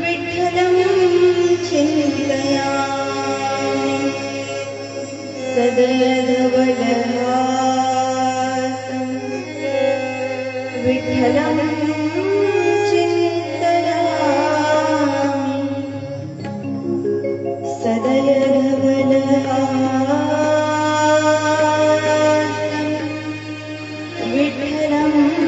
विठ्ठलं चिन्तयामि सदय धवलहासं विठ्ठलं चिन्तयामि सदय धवलहासं विठ्ठलं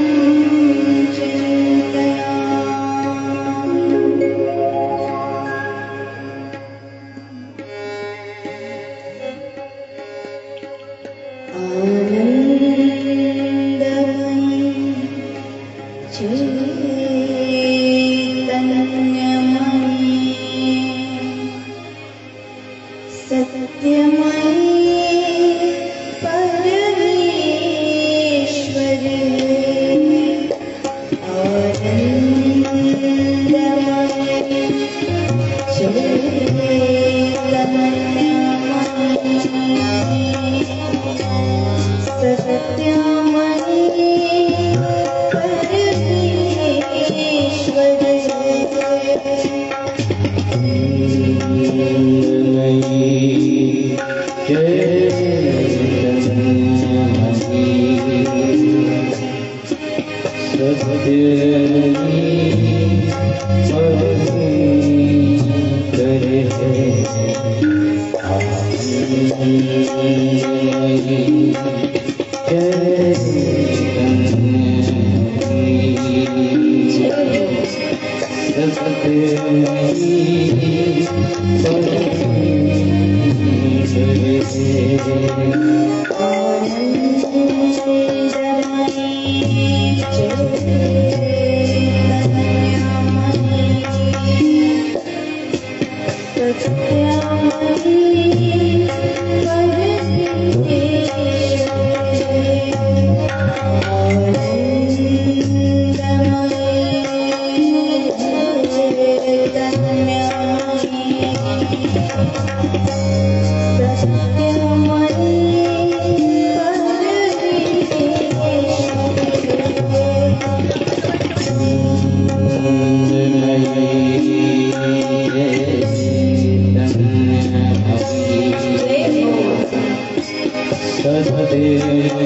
Hare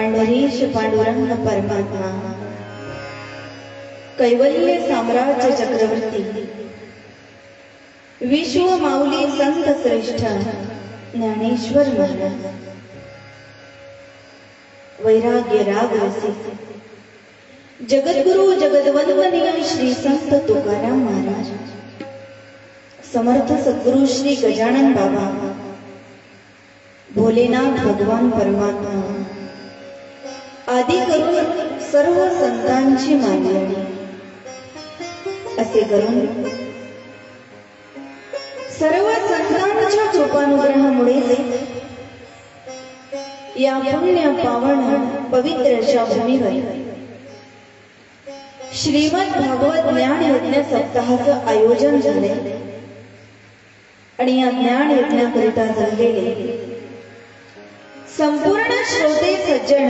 पंढरीश पांडुरंग परमात्मा, कैवल्य साम्राज्य चक्रवर्ती, विश्व माऊली संत श्रेष्ठ ज्ञानेश्वर महाराज, वैराग्य राग रसिक जगद्गुरु जगद्वंदनीय श्री संत तुकाराम महाराज, समर्थ सद्गुरु श्री गजानन बाबा, भोलेनाथ भगवान परमात्मा आदी करून सर्व संतांची मानणी असे करून सर्व संतांच्या कृपानुग्रहामुळे या पुण्य पावन पवित्र अशा भूमीवर श्रीमद भागवत ज्ञान यज्ञ सप्ताहाचं आयोजन झाले आणि या ज्ञान यज्ञाकरिता जमलेले संपूर्ण श्रोते सज्जन,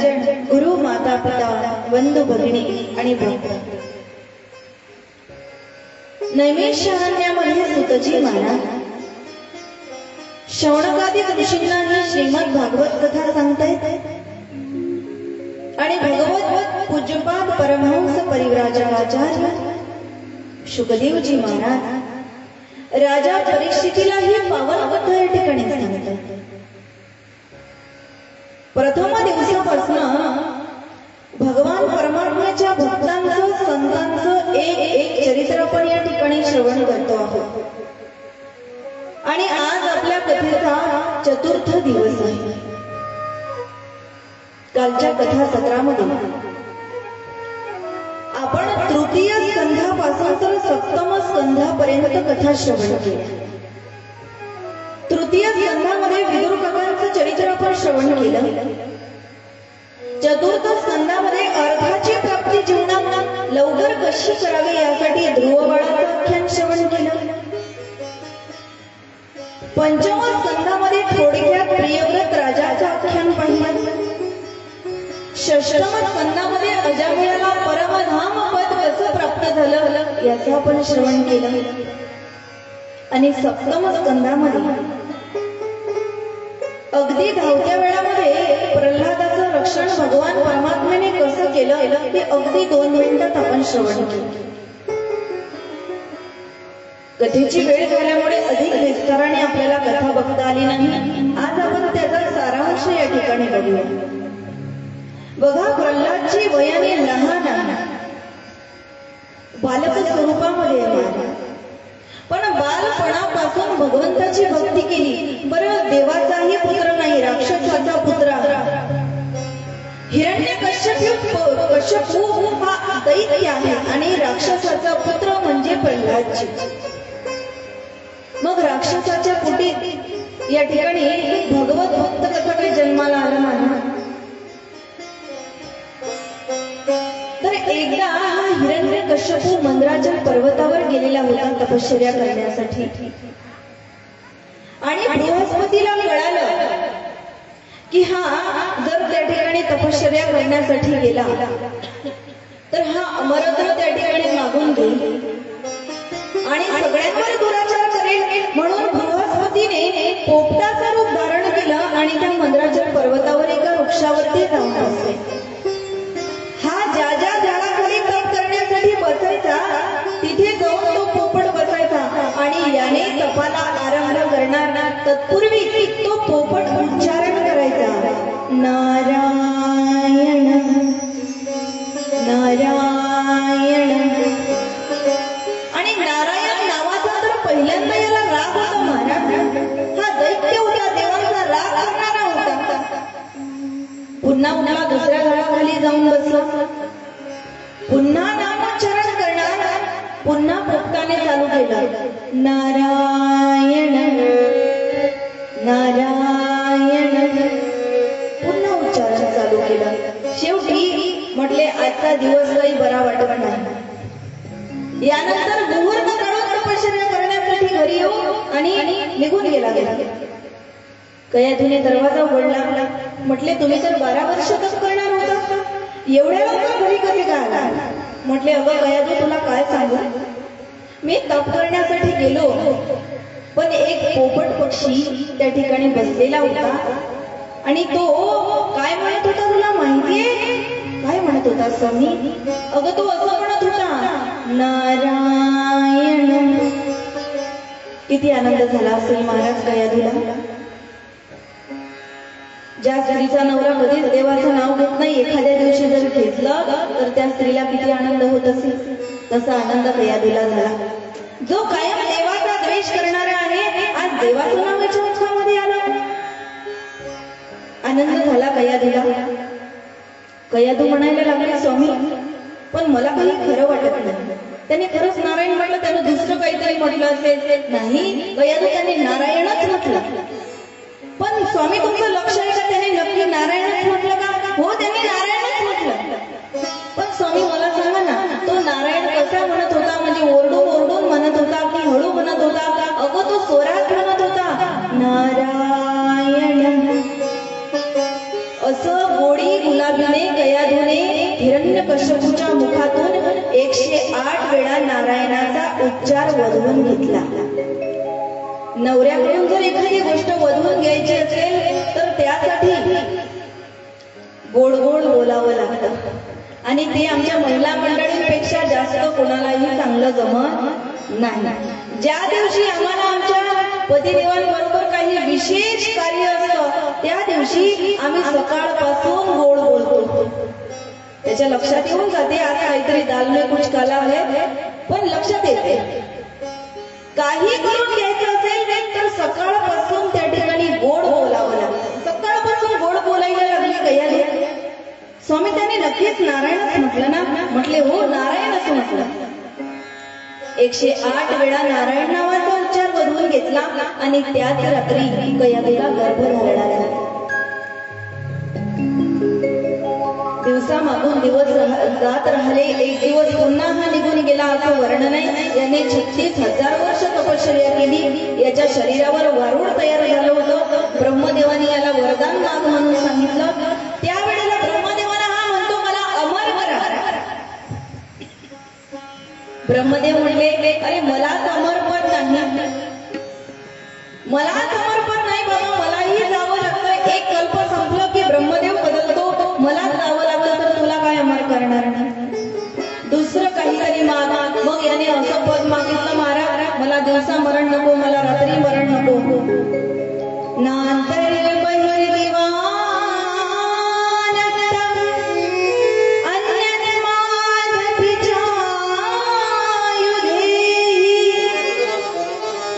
गुरु माता पिता, बंधू भगिनी आणि भक्त, नैमिषारण्यामध्ये सुतजी महाराज शौनकादिक ऋषींना ही श्रीमद भागवत कथा सांगतायत आणि भगवत पूज्यपाद परमहंस परिव्राजकाचार्य शुकदेवजी महाराज राजा परीक्षितीला ही पावन कथा या ठिकाणी सांगतात. प्रथम दिवसापासून भगवान परमात्म्याच्या भक्तांचं संतांचं एक चरित्र आपण या ठिकाणी श्रवण करतो आहोत आणि आज आपल्या कथेचा चतुर्थ दिवस आहे. कालच्या कथा सत्रामध्ये आपण तृतीय स्कंधापासून तर सप्तम स्कंधापर्यंत कथा श्रवण केली. तृतीय स्कंधामध्ये विदुर काकांचं चरित्र आपण श्रवण केलं. चतुर्थ स्कंधामध्ये अर्थाची प्राप्ती जीवनात लवकर कशी करावी यासाठी ध्रुव बाळाचं आख्यान श्रवण केलं. पंचम स्कंधामध्ये थोडक्यात प्रियव्रत राजाचं आख्यान पाहिलं. षष्टम स्कंधामध्ये अजामिळाला परमधाम पद कसं प्राप्त झालं याचं आपण श्रवण केलं. आणि सप्तम स्कंधामध्ये अगदी धावत्या वेळामध्ये प्रल्हादाचं रक्षण भगवान परमात्म्याने कसं केलं ते अगदी 2 मिनिटात आपण श्रवण केलं. कथेची वेळ झाल्यामुळे अधिक विस्ताराने आपल्याला कथा बघता आली नाही. आज आपण त्याचा सारांश या ठिकाणी बघूया. बघा, प्रल्हादची वयाने लहान आहे, बालक स्वरूपामध्ये, पण बालपणापासून भगवंताची भक्ती केली. बरं, देवाचाही पुत्र नाही, राक्षसाचा पुत्र. हिरण्यकश्यपू हा दैत्य आहे आणि राक्षसाचा पुत्र म्हणजे प्रल्हादजी. मग राक्षसाच्या पोटी या ठिकाणी भगवत भक्त कसा काही जन्माला आला नाही. तर एकदा हा हिरण्यकश्यपू मंद्राचल पर्वतावर गेलेला होता तपश्चर्या करण्यासाठी आणि बृहस्पतीला कळालं की हा जर त्या ठिकाणी तपश्चर्या करण्यासाठी गेला तर हा अमरत्व त्या ठिकाणी मागून घेईल आणि सगळ्यांवर दुराचार करेल. म्हणून बृहस्पतीने पोपटाचं रूप धारण केलं आणि त्या मंद्राचल पर्वतावर एका वृक्षावरती जाऊन बसले. हा ज्या ज्या झाडाखाली तप करण्यासाठी बसायचा तिथे जाऊन तो पोपट बसायचा आणि याने तपाला आरंभ करणार. तत्पूर्वी तो पोपट उच्चारण करायचा, नारायण नारायण. आणि नारायण नावाचा तर पहिल्यांदा याला राग होता महाराज. हा दैत्य होता, देवाचा राग करणारा होता. पुन्हा पुन्हा दुसऱ्या झाडाखाली जाऊन बसला, पुन्हा नामोच्चारण करणार. पुन्हा पोपटाने चालू केलं, नारायण नारायण. पुन्हा उच्चारण चालू केलं. शेवटी म्हटले आजचा दिवस काही बरा वाटत नाही. यानंतर मुहूर्त काढून तपश्चर्या करण्यासाठी घरी येऊ आणि निघून गेला. कयाधूने दरवाजा उघडला. म्हटले तुम्ही तर 12 वर्ष तप करणार होता, एवढ्या लवकर घरी कसे काय आला? म्हटले अगं कयाधू, तुला काय सांगू, मी तप करण्यासाठी गेलो पण एक पोपट पक्षी त्या ठिकाणी बसलेला होता आणि तो काय म्हणत होता तुला माहितीये? काय म्हणत होता स्वामी? अगं तो असं म्हणत होता, नारायण. किती आनंद झाला असेल महाराज कयाधूला. ज्या स्त्रीचा नवरा कधीच देवाचं नाव घेत नाही, एखाद्या दिवशी जर घेतलं तर त्या स्त्रीला किती आनंद होत असेल. तसा आनंद कयाधूला झाला. जो कायम देवाचा द्वेष करणारा आहे, आज देवाचं नाव याच्या मुखामध्ये आलं. आनंद झाला कयाधूला. कयाधू म्हणायला लागले, स्वामी पण मला काही खरं वाटत नाही. त्याने खरंच नारायण म्हटलं, त्यानं दुसरं काहीतरी म्हटलं असेल. नाही कयाधू, त्याने नारायणच म्हटलं. पण स्वामी तुमचं लक्ष आहे का, त्याने नक्की नारायणच म्हटलं का? हो, त्याने नारायणच म्हटलं. पण स्वामी मला सांगा ना, तो नारायण कसा म्हणत होता? म्हणजे ओरडून ओरडून म्हणत होता की हळू म्हणत होता? अगं तो स्वरात म्हणत होता, नारायण. असं गोडी गुलाबीने कयाधूने हिरण्यकश्यपूच्या मुखातून 108 वेळा नारायणाचा उच्चार वधवून घेतला. नवऱ्याकडून जर एखादी गोष्ट वधवून घ्यायची असेल तर त्यासाठी गोड गोड बोलावं लागतं. आणि ते आमच्या महिला मंडळींपेक्षा जास्त कोणालाही चांगलं जमत नाही. ज्या दिवशी आम्हाला आमच्या पतिदेवांबरोबर काही विशेष कार्य असतं, त्या दिवशी आम्ही सकाळपासून गोड बोलतो. त्याच्या लक्षात येऊन जाते आज काहीतरी दाल में कुछ काला है, पण लक्षात येते. काही करून घ्यायचं असेल तर सकाळपासून त्या ठिकाणी गोड बोलावं लागतं. सकाळपासून गोड बोलायला लागली कयाधू. स्वामी त्याने नक्कीच नारायणच म्हटलं ना? म्हटले हो, नारायणच म्हटलं. 108 वेळा नारायण नावाचा उच्चार वधवून घेतला आणि त्याच रात्री कयाधूला गर्भधारणा झाली. दिवसा मागून दिवस जात राहिले. एक दिवस पुन्हा हा निघून गेला असं वर्णन आहे. याने 36,000 वर्ष तपश्चर्या केली. याच्या शरीरावर वारूळ तयार झालं होतं. ब्रह्मदेवाने याला वरदान माग म्हणून सांगितलं. त्यावेळेला ब्रह्मदेवाला हा म्हणतो, मला अमर करा. ब्रह्मदेव म्हणले, अरे मलाच अमरपद नाही, मलाच अमरपद नाही बाबा, मलाही जावं लागतं. एक कल्प संपलं की ब्रह्मदेव बदलतो. मलाच जावं लागलं तर तुला काय अमर करणार नाही? दुसरं काहीतरी मागा. मग याने असं पद मागितलं, महाराज मला दिवसा मरण नको, मला रात्री मरण नको. नांतर बहिर्दिवा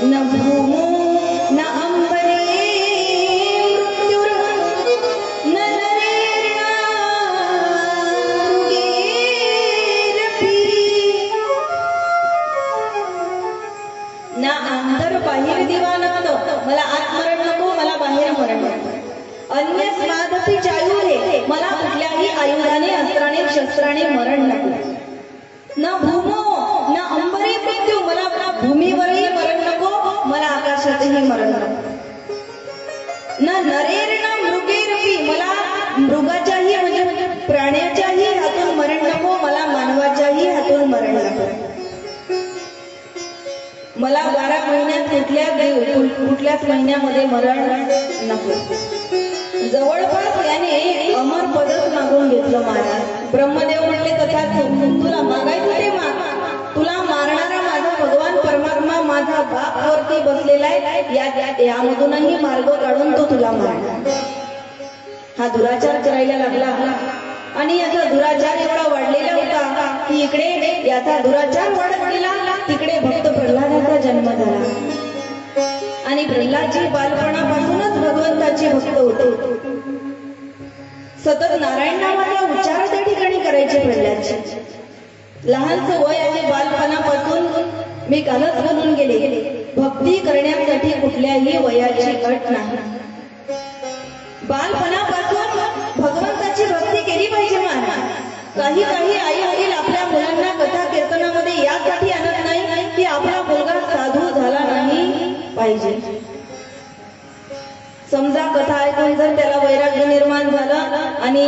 न भूमो न अंबरे मृत्युर न नरेर्न ना अंतर बाहेर दिवा नको, मला आत मरण नको, मला बाहेर मरण नको. अन्य स्मादपी चायुरे, मला कुठल्याही आयुधाने अस्त्राने शस्त्राने मरण नको. न भूमो न अंबरे मृत्यू, मला भूमीवरही मरण नको, मला आकाशातही मरण नको. न नरेर न मृगेरपी, मला मृगाच्याही म्हणजे प्राण्याच्याही हातून मरण नको, मला मानवाच्याही हातून मरण नको. मला 12 महिन्यात कुठल्याच महिन्यामध्ये मरण नको. जवळपास याने अमर पदच मागून घेतलं महाराज. ब्रह्मदेव म्हणले, तथा तुला मागायचं ते माग. तुला मारणारा माझा भगवान परमात्मा माझा बाप वरती बसलेला आहे, यामधूनही मार्ग काढून तो तुला मारणार. हा दुराचार करायला लागला आणि याचा दुराचार एवढा वाढलेला होता की इकडे याचा दुराचार वाढत गेला, तिकडे भक्त प्रल्हादाचा जन्म झाला. आणि प्रल्हादजी बालपणापासूनच भगवंताचे भक्त होते. सतत नारायण नावाचा उच्चार त्या ठिकाणी करायचे प्रल्हादजी. लहानचं वय आणि बालपणापासून मी कालच बोलून गेले, भक्ती करण्यासाठी कुठल्याही वयाची अट नाही. बालपणापासून भगवंताची भक्ती केली पाहिजे महाराज. काही आई वडील आपल्या मुलांना कथा कीर्तनामध्ये यासाठी आणत नाही की आपला मुलगा साधू झाला नाही पाहिजे. समजा कथा ऐकून जर त्याला वैराग्य निर्माण झालं आणि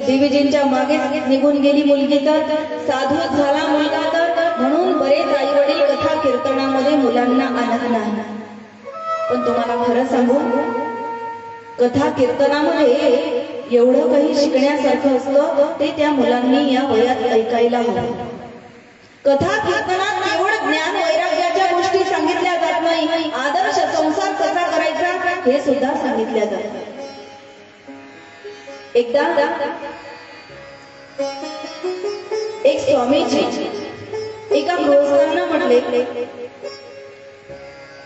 देवीजींच्या मागे निघून गेली मुलगी तर साधू झाला मुलगा तर, म्हणून बरेच आई वडील कथा कीर्तनामध्ये मुलांना आणत नाही. पण तुम्हाला खरं सांगू, कथा कीर्तनामध्ये एवढं काही शिकण्यासारखं असतं ते त्या मुलांनी या वयात ऐकायला हवं. कथा कीर्तनात केवळ ज्ञान वैराग्याच्या गोष्टी सांगितल्या जात नाही, आदर्श संसार कसा करायचा हे सुद्धा सांगितल्या जातात. एकदा एक स्वामीजी एका गृहस्थांना म्हटले,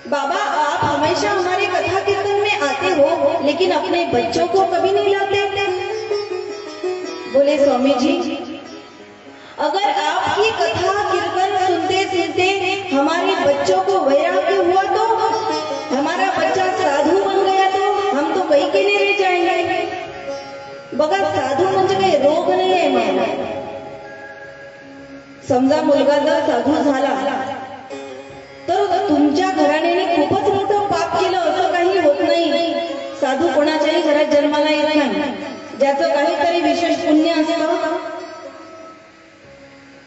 बाबा आप हमेशा हमारे कथा कीर्तन में आते हो लेकिन अपने बच्चों को कभी नहीं लाते. बोले स्वामी जी, अगर आपकी कथा कीर्तन सुनते सुनते हमारे बच्चों को वैराग्य हुआ तो, हमारा बच्चा साधू बन गया तो हम तो कहीं के नहीं रह जाएंगे. बघा, साधू म्हणजे काही रोग नाही आहे मला. समजा मुलगा जर साधू झाला तर तुमच्या घराण्याने खूपच मोठं पाप केलं असं काही होत नाही. साधू कोणाच्याही घरात जन्माला येत नाही. ज्याचं काहीतरी विशेष पुण्य असतं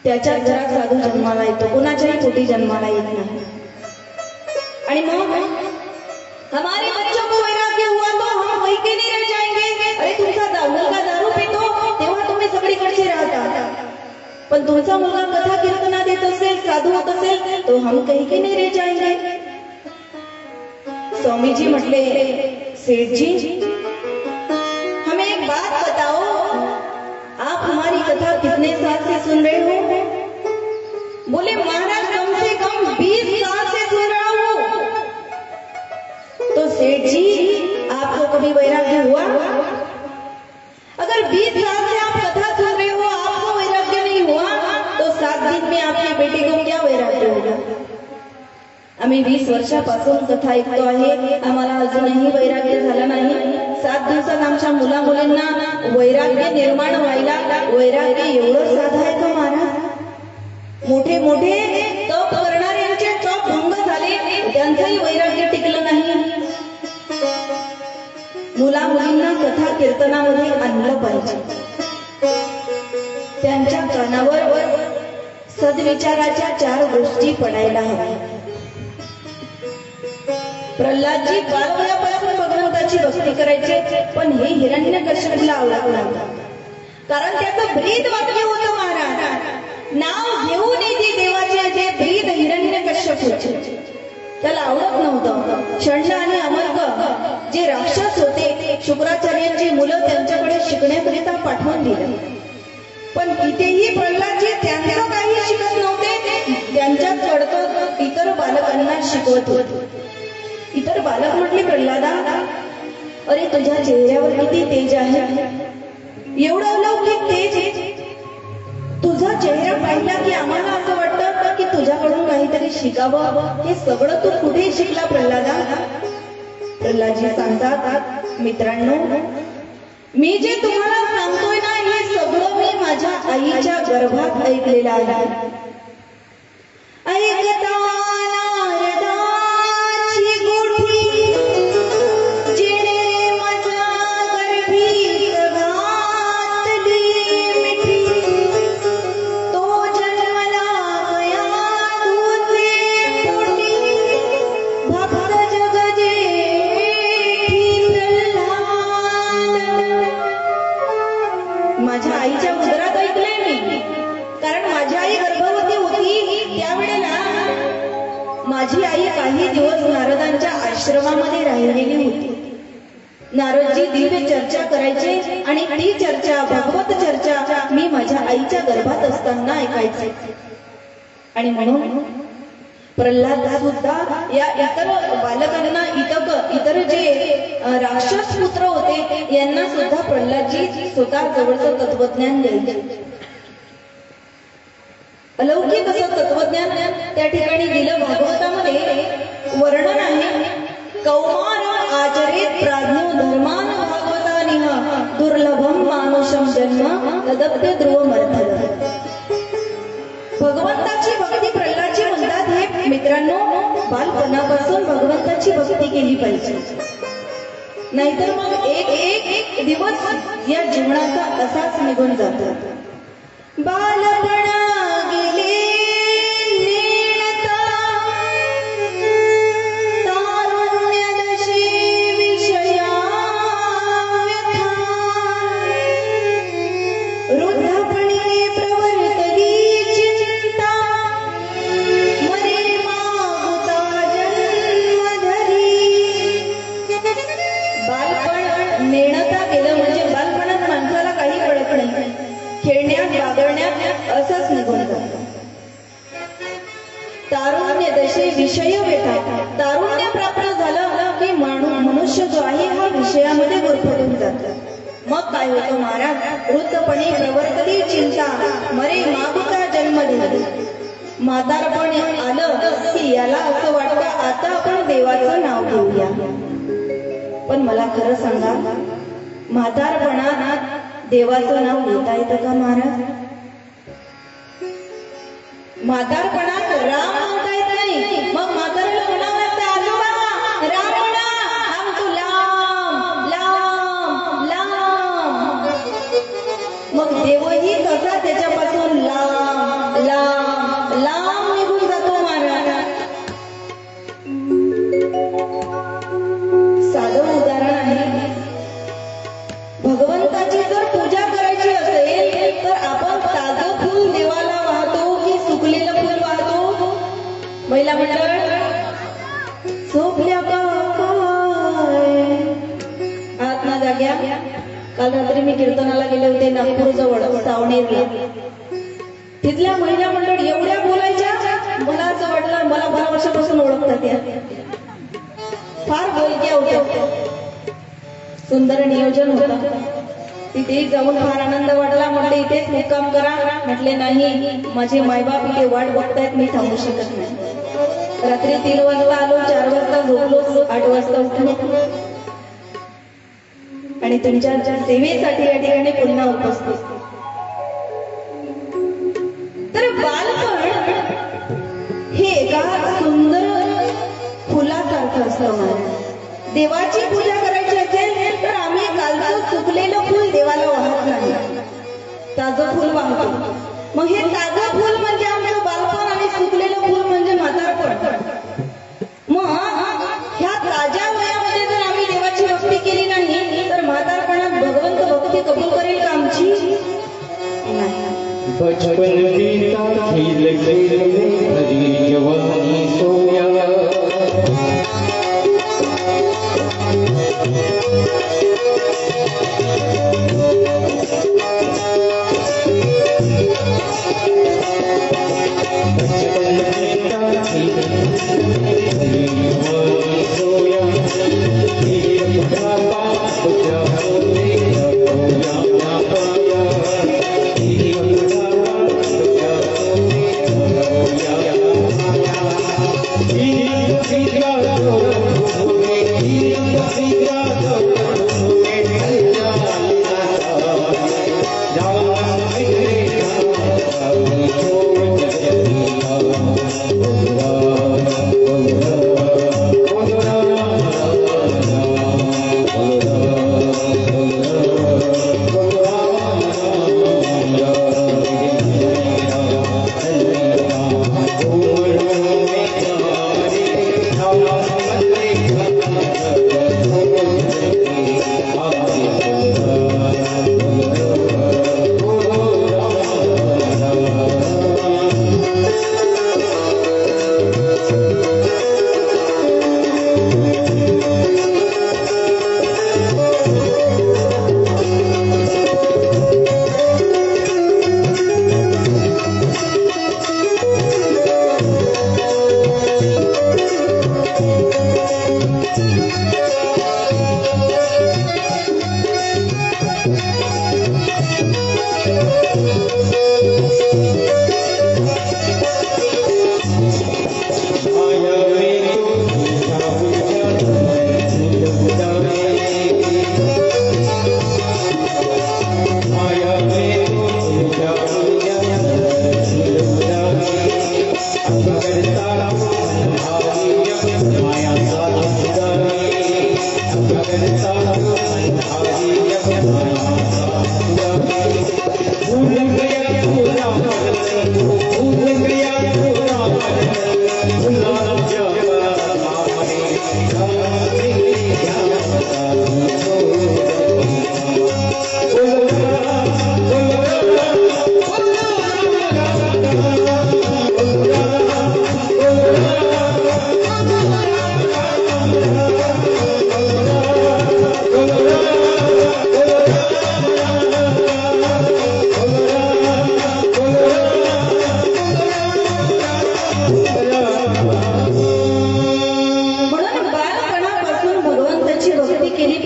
त्याच्याच घरात साधू जन्माला येतो, कोणाच्याही पोटी जन्माला येत नाही. आणि मग हमारे बच्चों को वैराग्य हुआ तो हम वहीं के नहीं रह जाएंगे. अरे तुमचा मुलगा दारू पितो तेव्हा तुम्ही सगळीकडचे राहता, पण तुमचा मुलगा कथा कीर्तनात येत असेल, साधू होत असेल तो हम कहीं के नहीं रह जाएंगे. स्वामीजी म्हटले, सेठ जी हमें एक बात बताओ, आप हमारी कथा कितने साल से सुन रहे हो? बोले महाराज कम से कम 20 साल से सुन रहा हूं. तो सेठ जी आपको कभी वैराग्य हुआ? अगर 20 साल से आप कथा सुन रहे हो आपको वैराग्य नहीं हुआ तो 7 दिन में आपके बेटे को क्या वैराग्य होगा? आम्ही 20 वर्षापासून कथा ऐकतो आहे, आम्हाला अजूनही वैराग्य झालं नाही. 7 दिवसात आमच्या मुला मुलींना वैराग्य निर्माण व्हायला वैराग्य एवढं साधं आहे का महाराज? मोठे मोठे तप करणाऱ्यांचे तप भंग झाले, त्यांचंही वैराग्य टिकलं नाही. मुला मुलींना कथा कीर्तनामध्ये आणलं पाहिजे. त्यांच्या कानावर सद्विचाराच्या 4 गोष्टी पडायला हव्या. प्रल्हादजी बालवयापासून भगवंताची भक्ती करायचे, पण हे हिरण्यकश्यपूला आवडत नव्हतं. कारण त्याचं ब्रीद वाक्य होतं महाराज, नाव घेऊन येते देवाचे जे ब्रीद हिरण्यकश्यपूचे. त्याला आवडत नव्हतं. षण्ड आणि अमर्क जे राक्षस होते, शुक्राचार्यांची मुलं त्यांच्याकडे शिकण्याकरिता पाठवून दिलं, पण तिथेही प्रल्हादजी त्यांचं काही शिकत नव्हते, त्यांच्यात कडतं इतर बालकांना शिकवत होते. इतर बालक म्हटले, प्रल्हादा अरे तुझ्या चेहऱ्यावर किती तेज आहे, एवढं अलौकिक तेज. तुझा चेहरा पाहिला की आम्हाला असं वाटतं की तुझ्याकडून काहीतरी शिकावं. हे सगळं तू कुठे शिकला प्रल्हादा? प्रल्हादजी सांगतात, मित्रांनो मी जे तुम्हाला सांगतोय ना हे सगळं मी माझ्या आईच्या गर्भात ऐकलेलं आहे. ऐकता माझ्या आईच्या उदरात ऐकलंय मी, कारण माझी आई गर्भवती होती त्यावेळेला माझी आई काही दिवस नारदांच्या आश्रमामध्ये राहिलेली होती. नारदजी दिव्य चर्चा करायचे आणि ती चर्चा भगवत चर्चा मी माझ्या आईच्या गर्भात असताना ऐकायचे. आणि म्हणून प्रल्हाद सुद्धा या इतर बालकांना इतर जे राक्षस पुत्र होते यांना सुद्धा प्रल्हादजी स्वतः जवळचं तत्वज्ञान द्यायचे. अलौकिक असं तत्वज्ञान त्या ठिकाणी दिलं. भागवतामध्ये वर्णन आहे, कौमार आचरित प्राज्ञो धर्मान भागवतानिह दुर्लभम मानुषम जन्म तदप्य ध्रुव मर्थद. भगवंताची भक्ती प्रल्हादजी म्हणतात, हे मित्रांनो बालपणापासून भगवंताची भक्ती केली पाहिजे, नाहीतर मग एक दिवस या जीवनाचा असाच निघून जातो. बालपण गेले नीळता, तारुण्य दशे विषया विषय व्यथा तारुण्य प्राप्त झालं की मनुष्य जो आहे हा विषयामध्ये गुरफटून जातो. मग काय होतं महाराज, वृद्धपणे प्रवर्तली चिंता, मरे मागुता जन्म दिला. म्हातारपण आलं की याला असं वाटतं आता आपण देवाचं नाव घेऊया. पण मला खरं सांगा, म्हातारपणात देवाचं नाव घेता येतं का महाराज? म्हातारपणात राम म्हणता येत नाही. मग म्हाताऱ्याला म्हणावं लागतं, आजोबा राम म्हणा, राम तू लांब लांब लांब. मग देवही कसा त्याच्यापासून लांब लांब लांब निघून जातो महाराज. साधं उदाहरण आहे, भगवंताची जर पूजा करायची असेल तर आपण ताजं फुल देवाला वाहतो की सुकलेलं फुल वाहतो? महिला मंडळ झोपल्या का काय? आत ना जाग्या. काल रात्री मी कीर्तनाला गेले होते नागपूर जवळ सावनेरला. तिथल्या महिला मंडळ एवढ्या बोलायच्या, मला असं वाटलं मला 12 वर्षापासून ओळखतात त्या. फार बोलक्या होत्या. सुंदर नियोजन होतं. तिथे जाऊन फार आनंद वाटला. म्हटले इथेच मुक्काम करा. म्हटले नाही, माझे मायबाप इथे वाट बघतायत, मी थांबू शकत नाही. रात्री 3 वाजता आलो, 4 वाजता झोपलो, 8 वाजता उठलो आणि तुमच्या सेवेसाठी या ठिकाणी पुन्हा उपस्थित. तर बालपण हे एका सुंदर फुलासारखं असतं. देवाची पूजा करायची असेल तर आम्ही कालचं सुकलेलं फुल देवाला वाहत नाही, ताजं फुल वाहतो. मग हे ताजं फुल म्हणजे आमचं बालपण आणि सुकलेलं फुल म्हणजे म्हातारपण. मग ह्या ताज्या वयामध्ये जर आम्ही देवाची भक्ती केली नाही तर म्हातारपणात भगवंत भक्ती कबूल करेल का आमची? नाही. बचपन बीता खेल खेल में भरी जवानी सोया.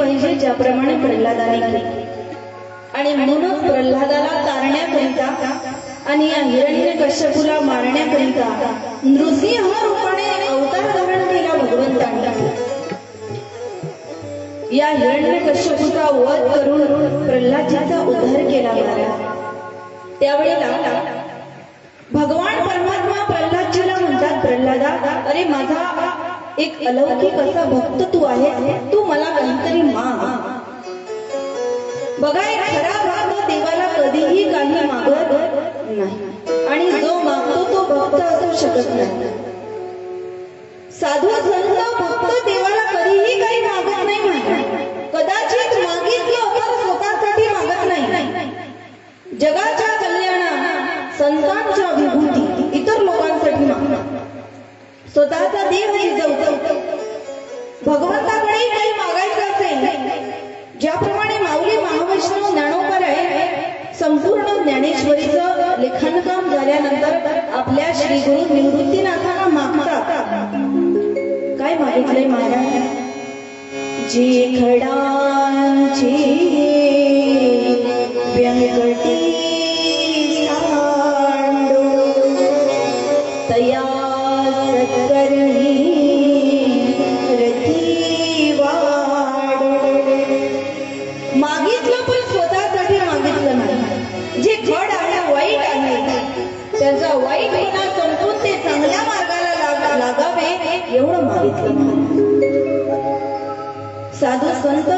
पाहिजे ज्याप्रमाणे प्रल्हादाने केली. आणि म्हणूनच प्रल्हादाला तारण्याकरिता आणि या हिरण्यकश्यपूला मारण्याकरिता नृसिंह रूपाने अवतार धारण केला भगवंतांनी. या हिरण्यकश्यपूचा वध करून प्रल्हादजीचा उद्धार केला महाराज. त्यावेळेला भगवान परमात्मा प्रल्हादजीला म्हणतात, प्रल्हादा, अरे माझा एक अलौकिक असा भक्त तू आहे, तू मला काहीतरी माग. बघा, एक खरा भक्त देवाला कधीही काही मागत नाही आणि जो मागतो तो भक्त असू शकत नाही. साधू संत भक्त देवाला कधीही काही मागत नाही म्हणतात. कदाचित मागितलं तर स्वतःसाठी मागत नाही. जगाच्या कल्याणा, संतांच्या विभूती, इतर लोकांसाठी मागतात. स्वतःचा देव जिजवतो. भगवंताकडे काही मागायचं असेल, ज्याप्रमाणे माऊली महावैष्णव ज्ञानोबर आहे, संपूर्ण ज्ञानेश्वरीचं लेखनकाम झाल्यानंतर आपल्या श्री गुरु निवृत्तीनाथांना मागतात. काय मागितलंय महाराज? जे खडांची व्यंकटी सांडो तया सत्कर्णी रती वाढो. मागितलं पण स्वतःसाठी मागितलं नाही. जे खड आहे, वाईट आहे, त्याचा वाईटपणा संपून ते चांगल्या मार्गाला लागावे एवढं मागितलं. साधू संत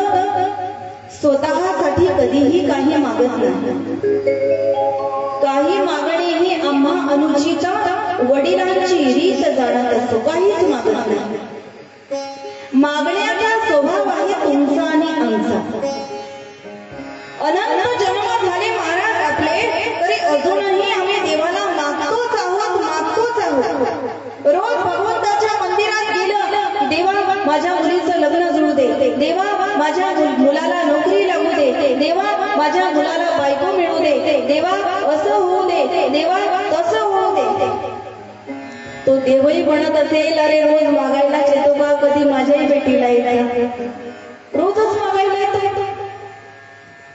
स्वतःसाठी कधीही काही मागत नाही. काही मागणे ही आम्हा अनुचिता वडिलांची रीत जाणत असतो. काहीच मागत नाही. मागण्याचा स्वभाव आहे तुमचा आणि आमचा. अनंत जन्म झाले महाराज आपले, तरी अजूनही आम्ही देवाला मागतोच आहोत. रोज भगवंताच्या मंदिरात गेलं, देवा माझ्या मुलीचं लग्न जुळू दे, देवा माझ्या मुलाला नोकरी लागू दे, देवा माझ्या मुलाला बायको मिळू दे, देवा असं होऊ दे, देवा तसं होऊ दे. तो देवही बनत असेल, अरे रोज मागायला येतो का? कधी माझ्याही भेटीला येईल, रोजच मागायला येतो.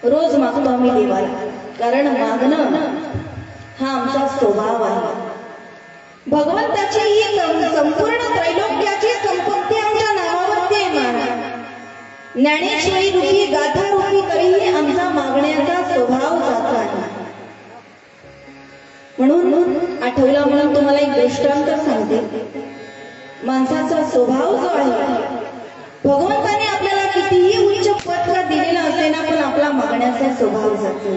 रोज मागतो आम्ही देवाला, कारण मागणं हा आमचा स्वभाव आहे. भगवंताची ही संपूर्ण त्रैलोक्याची संपत्ती आमच्या नावावरती आहे महाराज. ज्ञानेश्वरी रूपी, गाथा रूपी, तरीही आमचा मागण्याचा स्वभाव जात आहे. म्हणून आठवला म्हणून तुम्हाला एक दृष्टांत सांगते. माणसाचा स्वभाव जो आहे, भगवंताने आपल्याला कितीही उच्च पद का दिलेला असे ना, पण आपला मागण्याचा स्वभाव जातो.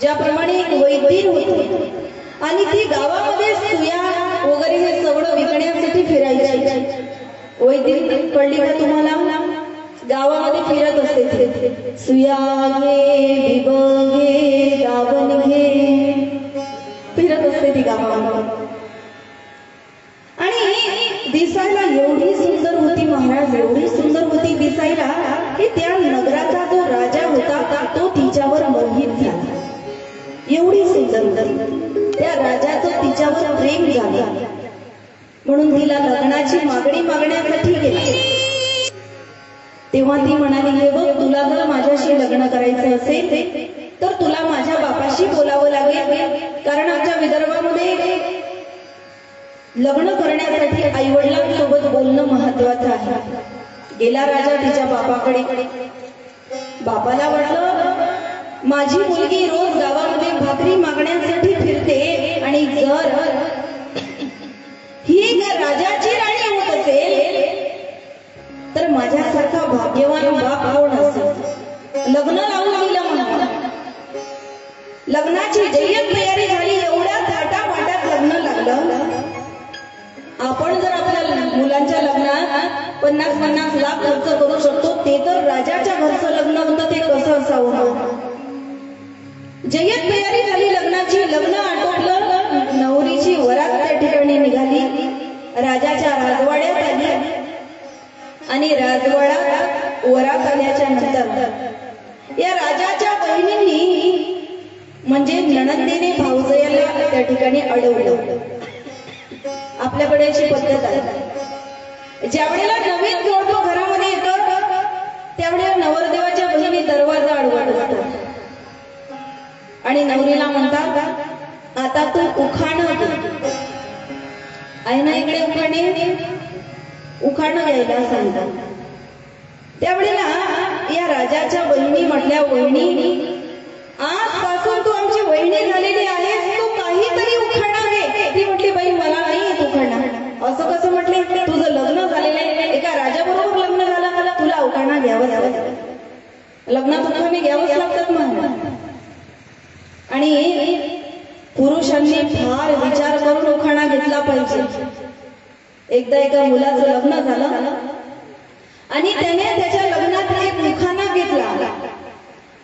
ज्याप्रमाणे एक वैद्य होते आणि ती गावामध्ये सुया वगैरे हे सगळं विकण्यासाठी फिरायची. वैद्य कळली का तुम्हाला? गावामध्ये फिरत असते. सुया घे, बिब घे, गावन घे, फिरत असते ती गावामध्ये. आणि दिसायला एवढी सुंदर होती महाराज, एवढी सुंदर होती दिसायला, की त्या नगराचा जो राजा होता तो तिच्यावर मोहित झाला. एवढी सुंदर, त्या राजाचं तिच्यावर प्रेम झालं. म्हणून तिला लग्नाची मागणी मागण्यासाठी गेली. तेव्हा ती म्हणाली, हे बघ, तुला जर माझ्याशी लग्न करायचं असेल तर तुला माझ्या बापाशी बोलावं लागेल, कारण आमच्या विदर्भामध्ये लग्न करण्यासाठी आईवडिलांसोबत बोलणं महत्वाचं आहे. गेला राजा तिच्या बापाकडे. बापाला वाटलं, माझी मुलगी रोज गावामध्ये भाकरी मागण्यासाठी फिरते आणि जर ही राजाची राणी होत असेल तर माझ्यासारखा भाग्यवान बाप कोण असेल. लग्न लावून दिलं म्हणून लग्नाची जय्यत तयारी झाली. एवढ्या थाटामाटात लग्न लागलं. आपण जर आपल्या मुलांच्या लग्नात 50-50 लाख खर्च करू शकतो, ते तर राजाच्या घरचं लग्न होतं, ते कसं असावं. जय्यत तयारी झाली लग्नाची. लग्न आटोपलं. नवरीची वरात त्या ठिकाणी निघाली. राजाच्या राजवाड्यात आली आणि राजवाड्यात वरात आल्याच्या नंतर या राजाच्या बहिणींनी म्हणजे नणंदेने भाऊजयाला त्या ठिकाणी अडवलं. आपल्याकडे अशी पद्धत आहे, ज्या वेळेला नवीन जोडपं घरामध्ये येतं त्यावेळेला नवरदेवाच्या बहिणी दरवाजा अडवत असतात आणि नवरीला म्हणतात आता तू उखाणं घे. आहे ना इकडे उखाणं घ्यायला सांगतात. त्यावेळेला या राजाच्या बहिणी म्हटल्या, वहिनी आजपासून तू आमची वहिनी झालेली आहेस, तू काहीतरी उखाणं घे. ती म्हटली, बाई मला नाही येत उखाणं. असं कसं म्हटले, तुझं लग्न झालेलं आहे, एका राजाबरोबर लग्न झालं, तुला उखाणा घ्यावं लागतं. लग्नात उखाणे घ्यावंच लागतात मग. आणि पुरुषांनी फार विचार करून उखाणा घेतला पाहिजे. एकदा एका मुलाचं लग्न झालं आणि त्याने त्याच्या लग्नात एक उखाणा घेतला,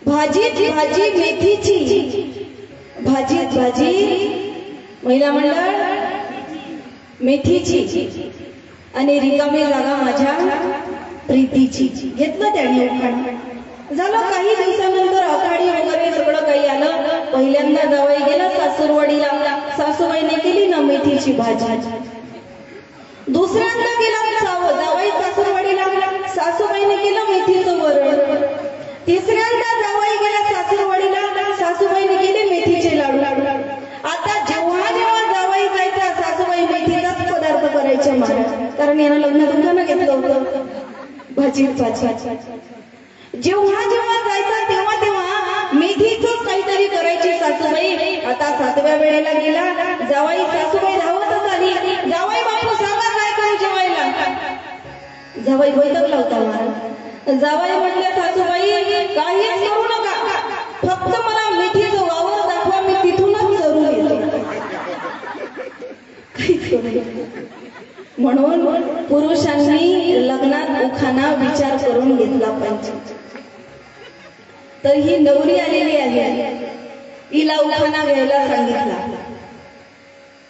भाजीत भाजी मेथीची, भाजीत भाजी महिला मंडळ मेथीची आणि रिकामी जागा माझ्या प्रीतीची. घेतलं त्याने उखाणा. झालं काही दिवसानंतर आखाडी वगैरे सगळं काही आलं. पहिल्यांदा जावई गेला सासूरवाडीला, सासूबाईने केली ना मेथीची भाजी. दुसऱ्यांदा गेला जावई सासूरवाडीला, सासूबाईने केलं मेथीचं वरण. तिसऱ्यांदा जावई गेला सासूरवाडीला, सासूबाईने केले मेथीचे लाडू. आता जेव्हा जेव्हा जावई जायचा सासूबाई मेथीचाच पदार्थ करायचे महाराज, कारण यानं लग्नात उखाणं घेतलं होतं भाजीत भाजी. जेव्हा जेव्हा जायचा तेव्हा तेव्हा मेथीच काहीतरी करायची सासूबाई. आता 7व्या वेळेला गेला जावाई, सासूबाई धावतच आली, जावाई बापू सांगा काय करू जेवायला. जावाई बैठक लावता महाराज. जावाई म्हटले, सासूबाई काहीच करू नका, फक्त मला मेथीचं वावर दाखवा, मी तिथूनच जरूर येतो. काहीच करू. म्हणून पुरुषांनी लग्नात उखाणा विचार करून घेतला पाहिजे. तर ही नवरी आलेली आहे, हिला उखाणा घ्यायला सांगितला.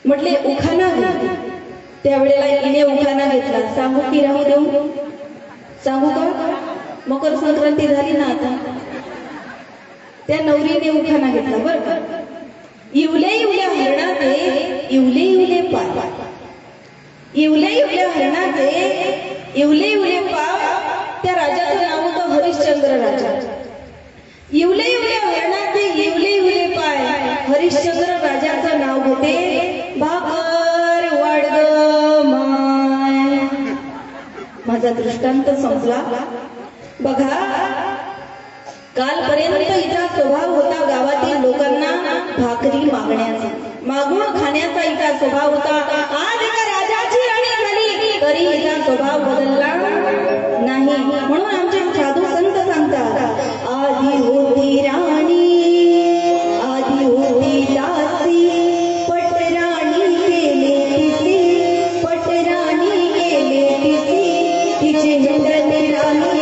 म्हटले उखाणा घे. त्यावेळेला हिने उखाणा घेतला. सांगू की राहू देऊ? सांगू का? मकर संक्रांती झाली ना आता. त्या नवरीने उखाणा घेतला बरं का. इवले इवले हरणाचे इवले इवले पाय, इवले इवले हरणाचे इवले इवले पाय. त्या राजाचं नाव होतं हरिश्चंद्र राजा. इवले इवले हरणाचे इवले इवले पाय. हरिश्चंद्र राजाचं नाव होते भाकर वाडग माय. माझा दृष्टांत संपला. बघा, कालपर्यंत हिचा स्वभाव होता गावातील लोकांना भाकरी मागण्याचा, मागून खाण्याचा हिचा स्वभाव होता. आज एका राजाची राणी झाली तरी हिचा स्वभाव बदलला नाही. म्हणून आमचे साधू संत सांगतात, आधी होती राणी, आधी होती दासी, पटराणी केले तिसी, पटराणी केले तिसी, तिचे हिंडणे राणी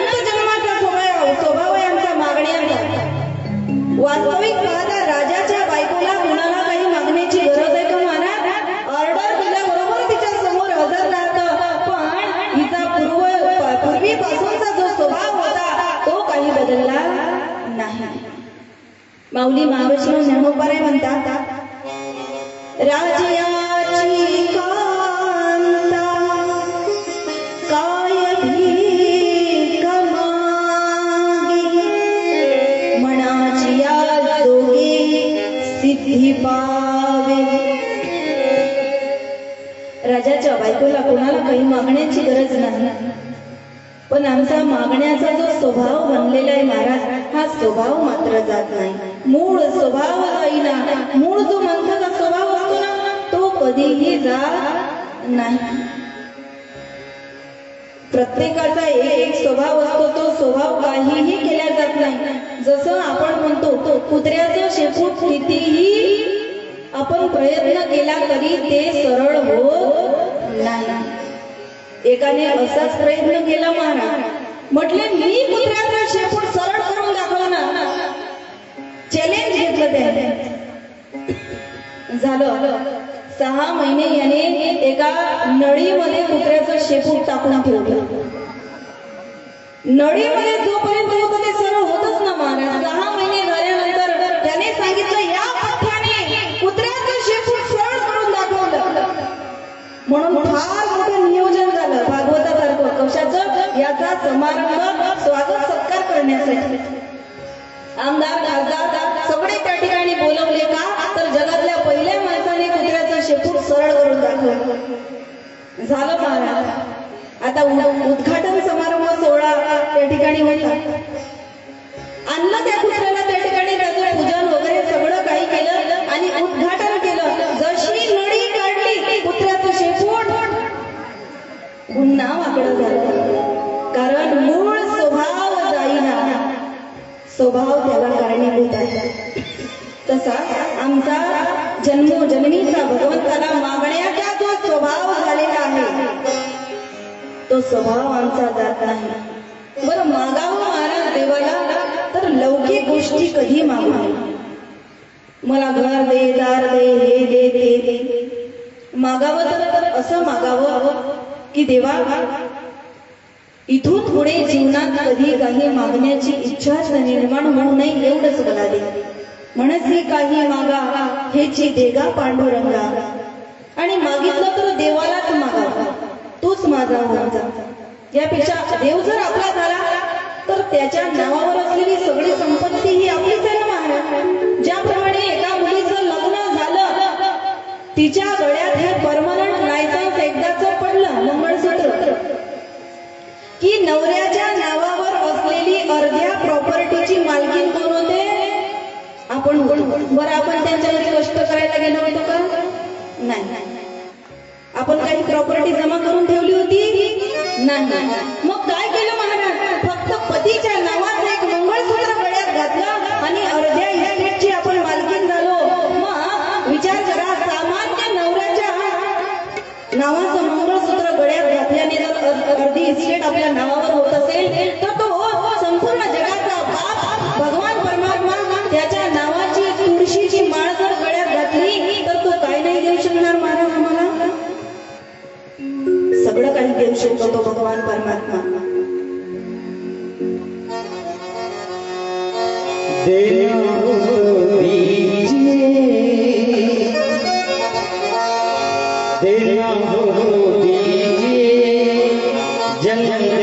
अनंत जन्माचा स्वभाव आहे आमचा मागण्याचा. वास्तविक पाहता राजाच्या बायकोला कुणाला काही मागण्याची गरज आहे का महाराज? ऑर्डर दिल्याबरोबर तिच्या समोर हजर राहतं. पण हिचा पूर्वीपासूनचा जो स्वभाव होता तो काही बदलला नाही. माऊली महावैष्णव ज्ञानोबाराय म्हणतात, राजयाची कांता काय भीक मागी, मनाची या जोगी सिद्धी पावे. राजाच्या बायकोला कोणाला काही मागण्याची गरज नाही, पण आमचा मागण्याचा जो स्वभाव बनलेला आहे महाराज, हा स्वभाव मात्र जात नाही. मूळ स्वभाव जाईना. मूळ जो माणसाचा स्वभाव असतो ना तो कधीही जात नाही. प्रत्येकाचा एक स्वभाव असतो, तो स्वभाव काहीही केला जात नाही. जसं आपण म्हणतो कुत्र्याचं शेपूट कितीही आपण प्रयत्न केला तरी ते सरळ होत नाही. एकाने असाच प्रयत्न केला महाराज, म्हटले मी कुत्र्याचा शेपूट सरळ करून दाखवणार. चॅलेंज घेतलं त्याने. झालं 6 महिने याने एका नळीमध्ये कुत्र्याचं शेपूट टाकून ठेवलं. नळीमध्ये जोपर्यंत होतं ते सरळ होतच ना महाराज. 6 महिने झाल्यानंतर त्याने सांगितलं या पठ्याने कुत्र्याचं शेपूट सरळ करून दाखवलं. म्हणून फार मोठं नियोजन झालं भागवतासारखं. कशाचं? याचा समारंभ स्वागत सत्कार करण्यासाठी. आमदार खासदार सगळे त्या ठिकाणी बोलवले का? तर जगातल्या पहिल्या माणसाने कुत्र्याचं शेपूट सरळ करून दाखवलं. झालं महाराज. आता उद्घाटन समारंभ सोहळा त्या ठिकाणी होता. आणलं त्या कुत्र्याला त्या ठिकाणी, त्याचं पूजन वगैरे सगळं काही केलं आणि उद्घाटन केलं. जशी नळी काढली कुत्र्याचं शेपूट पुन्हा वाकडं झालं. कारण मूळ स्वभाव जाईना. स्वभाव त्याला कारणीभूत आहे. तसा आमचा जन्मोजन्मीचा भगवंताला मागण्याचा जो स्वभाव झालेला आहे तो स्वभाव आमचा जात नाही. बरं मागावं महाराज देवाला तर लौकिक गोष्टी कधी मागू नये. मला घर दे, दार दे, हे दे ते दे. मागावं तर असं मागावं की देवा इथून पुढे जीवनात कधी काही मागण्याची इच्छाच निर्माण होऊ नये एवढंच मला दे. म्हणसी काही मागा हेची देगा पांडुरंगा. आणि मागितलं तर देवालाच मागावं, तूच माझा होऊन जा. यापेक्षा देव जर आपला झाला तर त्याच्या नावावर असलेली सगळी संपत्ती ही आपलीच आहे ना महाराज. ज्याप्रमाणे एका मुलीचं लग्न झालं, तिच्या गळ्यात हे परमनंट लायसन्स एकदाच पडलं मंगळसूत्र, की नवऱ्याच्या नावावर असलेली अर्ध्या प्रॉपर्टीची मालकीन कोण होते? आपण होतो. बरं आपण त्यांच्यावरती कष्ट करायला गेलो होतो का? नाही. आपण काही प्रॉपर्टी जमा करून ठेवली होती? नाही. मग काय केलं महाराज? फक्त पतीच्या नावाचं एक मंगळसूत्र गळ्यात घातलं आणि अर्ध्या इस्टेटची आपण मालकीन झालो. मग विचार करा, सामान्य नवऱ्याच्या नावाचं मंगळसूत्र गळ्यात घातल्याने जर अर्धी इस्टेट आपल्या नावावर होत असेल तर तो संपूर्ण जगाचा बाप भगवान परमात्मा त्याच्या नावाची तुळशीची माळ जर गळ्यात घातली तर तो काय नाही देऊ शकणार महाराज आम्हाला? सगळं काही देऊ शकतो तो भगवान परमात्मा. देना हो दीजिए जन जन देना हो दीजिए जन जन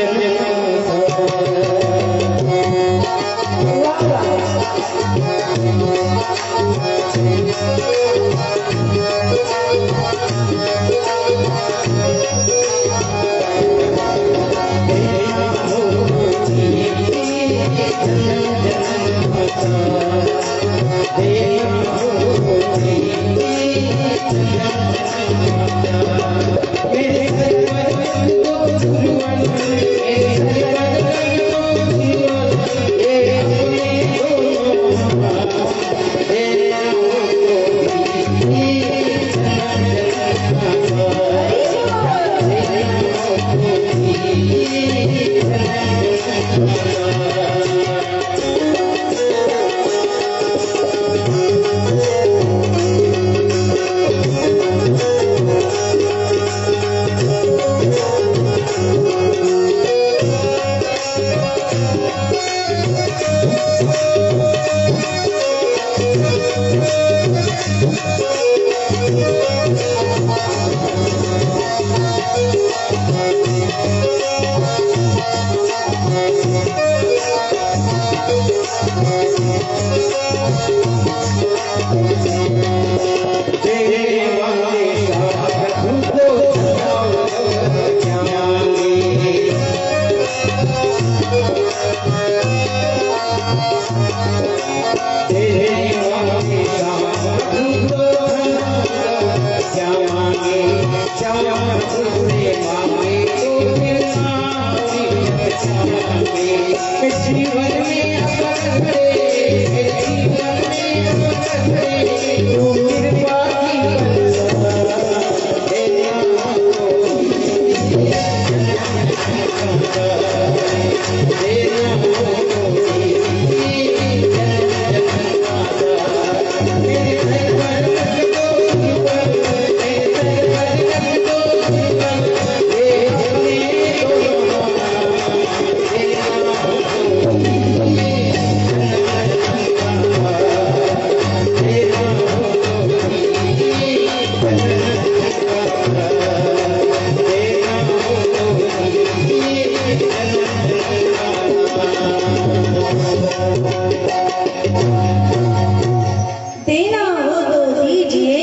देना हो तो दीजिए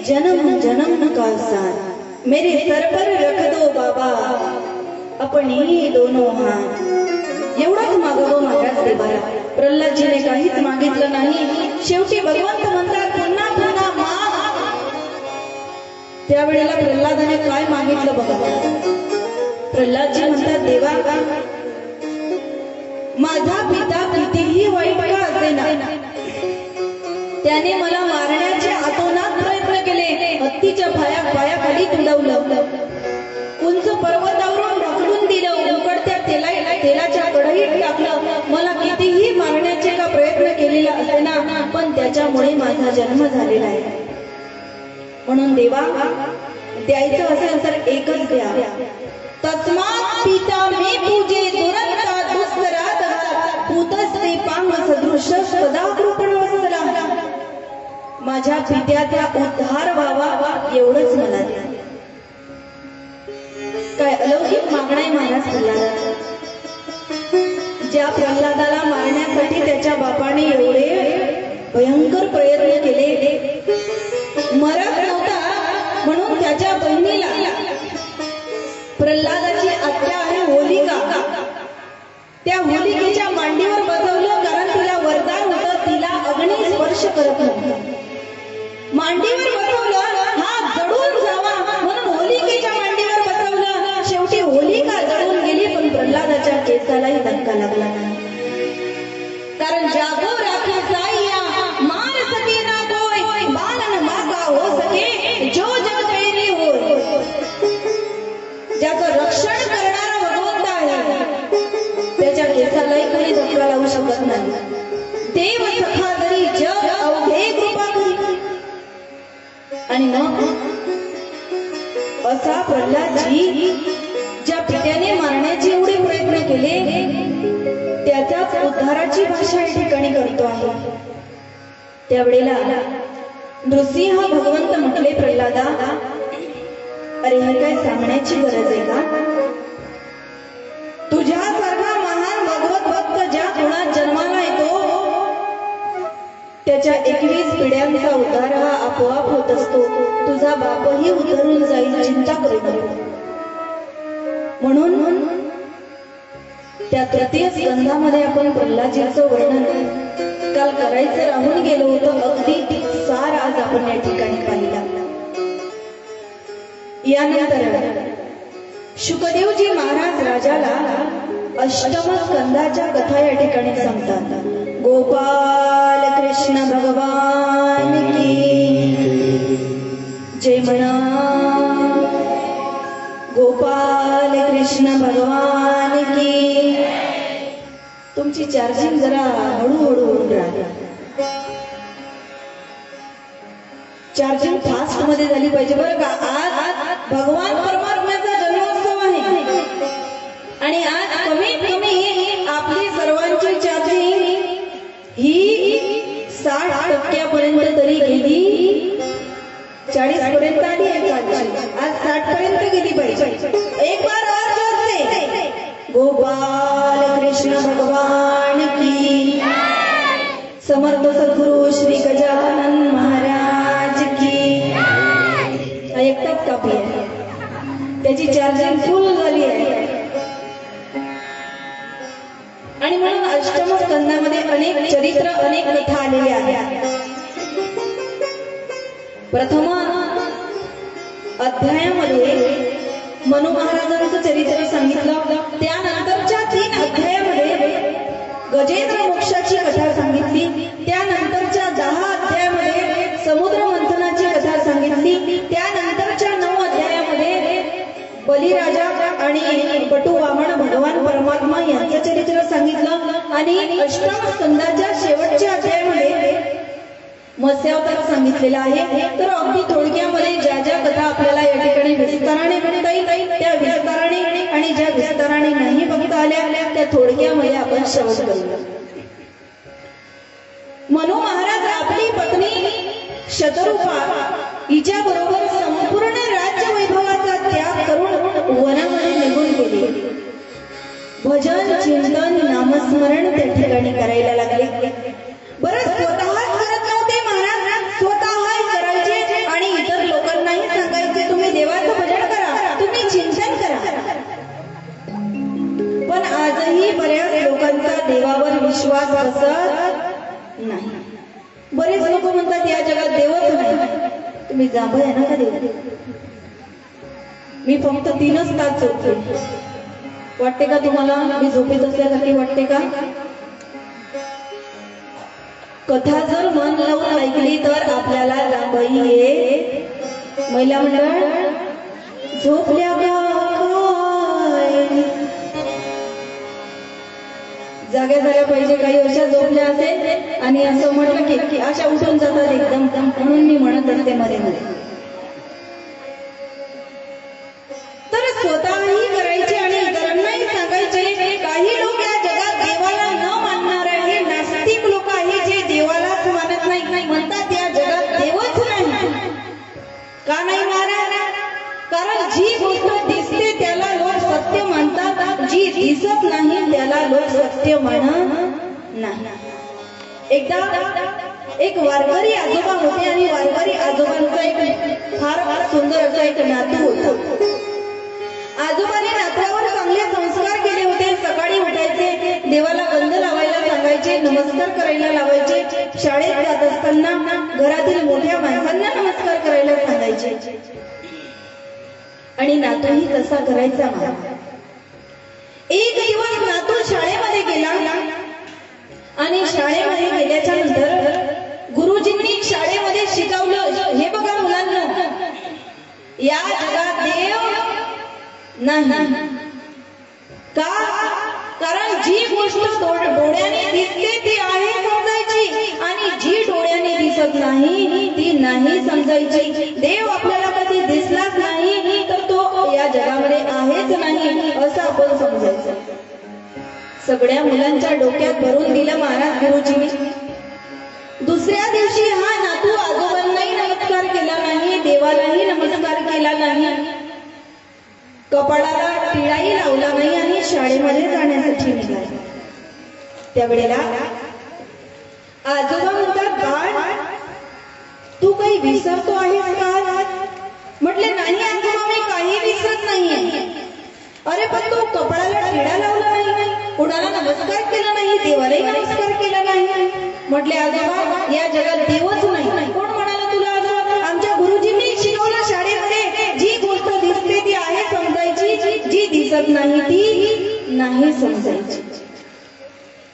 जन्म जन्म का साथ, मेरे सर पर रख दो बाबा अपने दोनों हात. एवढंच मागावं महाराज देवाला. प्रल्हादजीने काहीच मागितलं नाही. शेवटी भगवंत म्हणतात पुन्हा पुन्हा माग. त्यावेळेला प्रल्हादाने काय मागितलं बघा. प्रल्हादजी म्हणतात देवा माझा पिता कितीही वाईट का असेना त्याने मला मारण्याचे आतोनात प्रयत्न केले. हत्तीच्या पायाखाली तुडवलं, उंच पर्वतावरून ढकलून दिलं, उकडत्या तेलाच्या कढईत टाकलं. मला कितीही मारण्याचे का प्रयत्न केलेला असेना पण त्याच्यामुळे माझा जन्म झालेला आहे. म्हणून देवा द्यायचं असेल तर एकच द्या. तस्मात् पिता मे पूजे दुरंता दुस्तरात भूतस्ते पांग सदृश सदा कृपणवत्सला. माझ्या पित्याचा उद्धार व्हावा एवढंच मला द्या. काय अलौकिक मागणं आहे महाराज प्रल्हादाचा. ज्या प्रल्हादाला मारण्यासाठी त्याच्या बापाने एवढे भयंकर प्रयत्न केले, मरत नव्हता म्हणून त्याच्या बहिणीला, प्रल्हादाची आत्या आहे होलिका, त्या होलिकेच्या मांडीवर बसवलं. कारण तिला वरदान होतं, तिला अग्नी स्पर्श करत नव्हतं. मांडीवर बसवलं, हा जळून जावा म्हणून होलिकेच्या मांडीवर बसवलं. शेवटी होलिका जळून गेली पण प्रल्हादाच्या केसालाही धक्का लागला नाही. कारण जागो राखे साईया मार सके ना कोई, बालन मागा हो सके जो जग पेरी होय. ज्याचं रक्षण करणारा भगवंत आहे त्याच्या केसालाही कोणी धक्का लावू शकत नाही. देव सखा जरी जग अवघे कृपा करी. आणि मग असा प्रल्हादजी ज्या पित्याने मारण्याचे एवढे प्रयत्न केले त्याच्याच उद्धाराची भाषा या ठिकाणी करतो आहे. त्यावेळेला नृसिंह भगवंत म्हटले प्रल्हादा, अरे हे काय सांगण्याची गरज आहे का? तुझ्यासारखा महान भगवत भक्त ज्या कुणात जन्माला येतो त्याच्या 21 पिढ्यांचा उद्धार हा आपोआप होत असतो. तुझा बापही उतरून जाईल, चिंता करू नको. म्हणून त्या तृतीय स्कंधामध्ये आपण प्रल्हादजीचं वर्णन काल करायचं राहून गेलो होतं. अगदी सार आज आपण या ठिकाणी पाहिला. यानंतर शुकदेवजी महाराज राजाला अष्टम स्कंदाच्या कथा या ठिकाणी सांगतात. गोपाल कृष्ण भगवान की जय म्हणा. गोपाल कृष्ण भगवान की. तुमची चार्जिंग जरा हळूहळू होऊन राहिली. चार्जिंग फास्ट मध्ये झाली पाहिजे बरं का. आज भगवान परमात्म्याचा जन्मोत्सव आहे आणि आज कमीत कमी आपली सर्वांची चार्जिंग ही 60% तरी गेली. 40% आली आहे चार्जिंग, आज 60% गेली पाहिजे. एक बार और जोर से गोपाल कृष्ण भगवान की, समर्थ सद्गुरु श्री गजानन महाराज की. हा एकटाच कापी आहे, त्याची चार्जिंग फुल झाली आहे. आणि म्हणून अष्टम स्कंदामध्ये अनेक चरित्र, अनेक कथा आलेल्या आहेत. प्रथम अध्यायामध्ये मनु महाराजांचं चरित्र सांगितलं. त्यानंतरच्या 3 अध्यायामध्ये गजेंद्र मोक्षाची कथा सांगितली. त्यानंतरच्या 10 अध्यायामध्ये समुद्र मंथनाची कथा सांगितली. त्यानंतरच्या 9 अध्यायामध्ये बलिराजा आणि पटू वामन भगवान परमात्मा यांचं चरित्र सांगितलं. आणि अष्टम स्कंदाच्या शेवटच्या अध्यायामध्ये मत्स्यावतार सांगितलेला आहे. तर अगदी थोडक्यामध्ये ज्या ज्या कथा आपल्याला या ठिकाणी विस्ताराने बघता येईल त्या विस्ताराने, आणि ज्या विस्ताराने नाही बघता आल्या त्या थोडक्यामध्ये आपण श्रवण करूया. मनु महाराज आपली पत्नी शतरूपा हिच्या बरोबर संपूर्ण राज्य वैभवाचा त्याग करून वनामध्ये निघून गेले. भजन, चिंतन, नामस्मरण त्या ठिकाणी करायला लागले. बरं, स्वतःच करत नव्हते महाराज, स्वतः करायचे आणि इतर लोकांनाही सांगायचे तुम्ही देवाचं भजन करा, तुम्ही चिंतन करा. पण आजही बऱ्याच लोकांचा देवावर विश्वास बसत नाही. बरेच लोक म्हणतात या जगात देवच नाही. तुम्ही जांभळ आहे ना का देव? मी फक्त 3च तास झोपते. वाटते का तुम्हाला मी झोपेत असल्यासारखी वाटते का? कथा जर मन लावून ऐकली तर आपल्याला जांभई हे महिला मंडळ झोपल्या जाग्या झाल्या पाहिजे. काही अशा झोपल्या असेल आणि असं म्हटलं की अशा उठून जातात एकदम, म्हणून मी म्हणत असते मध्ये मध्ये. तर स्वतःही करायचे आणि इतरांनाही सांगायचे. काही लोक या जगात देवाला न मानणारे हे नास्तिक लोक आहे, जे देवालाच मानत नाही, म्हणतात या जगात देवच नाही. का नाही महाराज? कारण जी गोष्ट दिसते त्याला लोक सत्य मानतात, जी दिसत नाही त्याला लोक सत्य मानत नाही. एकदा एक वारकरी आजोबा होते आणि वारकरी आजोबांचा एक फार सुंदर असा एक नातू होता. आजोबाने नातवावर चांगले संस्कार केले होते. सकाळी उठायचे, देवाला गंध लावायला सांगायचे, नमस्कार करायला लावायचे. शाळेत जात असताना घरातील मोठ्या माणसांना नमस्कार करायला सांगायचे. आणि नातूही तसा करायचा. एक दिवस नातू शाळेमध्ये गेला आणि शाळेमध्ये गेल्याच्या नंतर गुरुजींनी शाळेमध्ये शिकवलं, हे बघा मुलांना, या जगात देव नाही. का? कारण जी गोष्ट डोळ्याने दिसते ती आहे समजायची आणि जी डोळ्याने दिसत नाही ती नाही समजायची. देव आपल्याला कधी दिसलाच नाही तर तो या जगामध्ये आहेच नाही असं आपण समजायचं. सगळ्या मुलांच्या डोक्यात भरून दिलं महाराज गुरुजींनी. दुसऱ्या दिवशी हा नातू आजोबांनाही नमस्कार केला नाही, देवालाही नमस्कार केला नाही, कपाळाला टिळाही लावला नाही आणि शाळेमध्ये जाण्यासाठी निघाला. त्यावेळेला आजोबा म्हणतात, बाळ तू काही विसरतो आहेस का? म्हटले, नाही आजोबा, मी काही विसरत नाहीये. अरे पण तू कपाळाला टिळा लावला नाही, कुणाला नमस्कार केला नाही, देवालाही नमस्कार केला नाही. म्हटले, आजोबा या जगात देवच नाही. कोण म्हणाला तुला? आजोबा, आमच्या गुरुजींनी शिकवलं शाळेमध्ये, जी गोष्ट दिसते ती आहे समजायची, जी दिसत नाही ती नाही समजायची.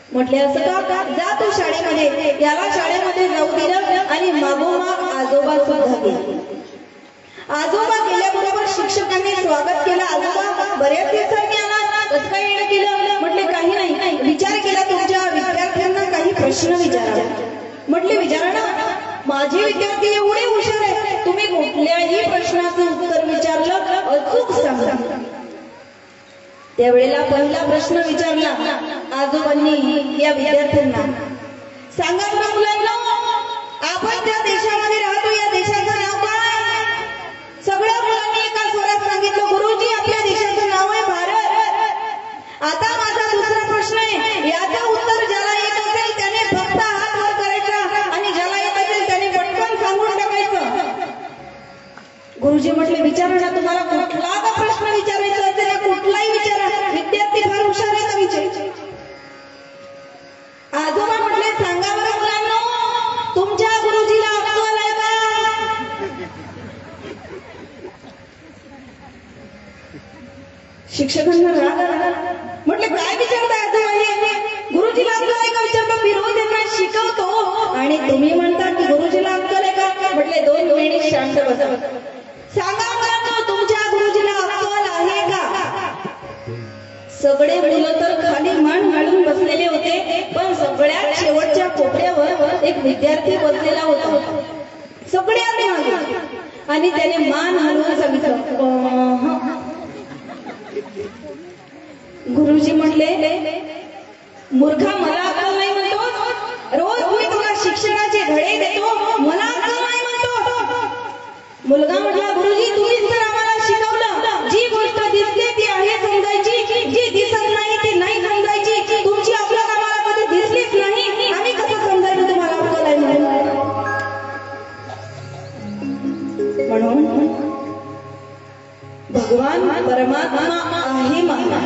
म्हटले, असं का? जा तू शाळेमध्ये. याला शाळेमध्ये जाऊ दिलं आणि मागोमाग आजोबा सुद्धा गेले. आजोबा गेल्याबरोबर शिक्षकांनी स्वागत केलं. आजोबा बऱ्याच दिवसांनी आला, कसं काय येणं केलं? म्हटले, काही नाही, विचार केला प्रश्न विचारा. म्हटले विचारा ना, माझे विद्यार्थी एवढे हुशार आहेत, तुम्ही कुठल्याही प्रश्नाचं उत्तर विचारलं अचूक सांगा. त्यावेळेला पहिला प्रश्न विचारला आजोबांनी या विद्यार्थ्यांना. सांगा बरं मुलांना, आपण ज्या देशामध्ये राहतो या देशाचं नाव काय? सगळ्या मुलांनी एका स्वरात सांगितलं, गुरुजी आपल्या देशाचं नाव आहे भारत. आता माझा दुसरा प्रश्न आहे, याचं उत्तर ज्याला येत असेल त्याने फक्त हात वर करायचा आणि ज्याला येत असेल त्याने पटकन सांगून टाकायचं. गुरुजी म्हटले विचारा ना, तुम्हाला कुठला का प्रश्न विचारायचा असेल कुठलाही विचारा. विद्यार्थी फार हुशार आहे का विचार. आजोबा म्हटले सांगा बरं मुलांना, तुमच्या गुरुजीला अक्कल आहे का? शिक्षकांना राग आला. म्हटले काय विचारताय आजोबा? गुरुजीला अक्कल आहे का विचारतो. मी रोज यांना शिकवतो आणि तुम्ही म्हणता की गुरुजीला अक्कल आहे का? म्हटले 2 मिनिट शांत बसा. सांगा मुलांना, तुमच्या गुरुजीला अक्कल आहे का? सगळे मुलं तर खाली मान घालून बसलेले होते, पण सगळ्यात शेवटच्या कोपऱ्यावर एक विद्यार्थी बसलेला होता. सगळ्यात मागे, आणि त्याने मान हलवून सांगितलं. गुरुजी म्हटले मूर्खा, मला अक्कल नाही म्हणतो. रोज मी तुला शिक्षणाचे धडे देतो, मला अक्कल नाही म्हणतो. मुलगा म्हटला गुरुजी तुम्हीच तर आम्हाला शिकवलं, जी गोष्ट दिसते ती आहे समजायची, जी दिसत नाही ती नाही समजायची. तुमची अक्कल आम्हाला कधी दिसलीच नाही, आम्ही कसं समजायचं तुम्हाला अक्कल आहे म्हणून. भगवान परमात्मा आहे माना.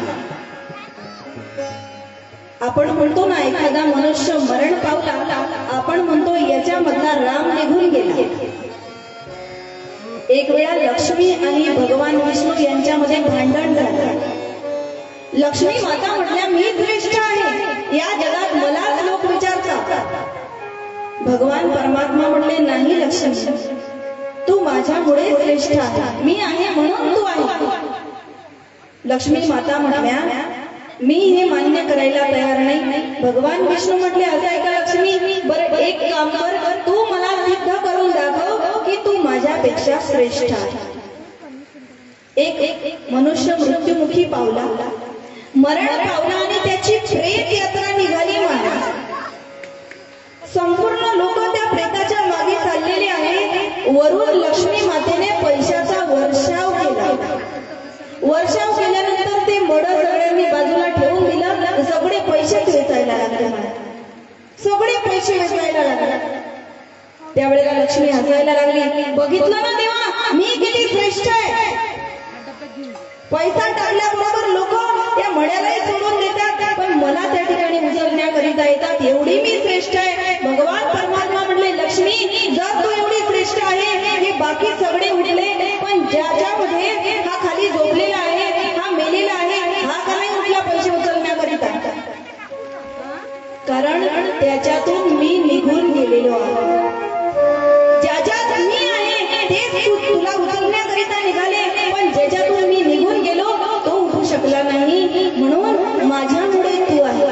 आपण म्हणतो ना, एखादा मनुष्य मरण पावला, आपण म्हणतो याच्यामधला राम निघून गेला. एक वेळा लक्ष्मी आणि भगवान विष्णू यांच्यामध्ये भांडण झालं. लक्ष्मी माता म्हटल्या मी श्रेष्ठ आहे, या जगात मलाच लोक विचारतात. भगवान परमात्मा म्हटले नाही लक्ष्मी, तू माझ्यामुळे श्रेष्ठ आहे, मी आहे म्हणून तू आहे. लक्ष्मी माता म्हटल्या मी हे मान्य करायला तयार नाही. भगवान विष्णू म्हटले असं आहे का लक्ष्मी, बरं एक काम कर, तू मला सिद्ध करून दाखव की तू माझ्यापेक्षा श्रेष्ठ आहे. एक मनुष्य मृत्युमुखी पावला, मरण पावला आणि त्याची प्रेत यात्रा निघाली माना. संपूर्ण लोक त्या प्रेताच्या मागे चाललेले आहे. वरून लक्ष्मी मातेने पैशाचा वर्षाव केला. वर्षाव केल्यानंतर ते मड सगळ्यांनी बाजूला ठेवून दिलं. सगळे पैसे वेचायला लागले, सगळे पैसे वेचायला लागले. त्यावेळेला लक्ष्मी हसायला लागली. बघितलं ना देवा, मी किती श्रेष्ठ आहे. पैसा टाकल्याबरोबर लोक या मड्यालाही सोडून देतात, पण मला त्या ठिकाणी उचलण्याकरिता येतात. एवढी मी श्रेष्ठ आहे. भगवान परमात्मा म्हणले लक्ष्मी, जर तू एवढी श्रेष्ठ आहे, हे बाकी सगळे उठले, पण ज्याच्यामध्ये हा खाली झोपलेला आहे, हा मेलेला आहे, हा का नाही उठला पैसे उचलण्याकरिता? कारण त्याच्यातून मी निघून गेलेलो आहे. ज्याच्यात मी आहे तेच तुला उचलण्याकरिता निघाले, पण ज्याच्यातून मी निघून गेलो तो उठू शकला नाही, म्हणून माझ्यामुळे तू आहे.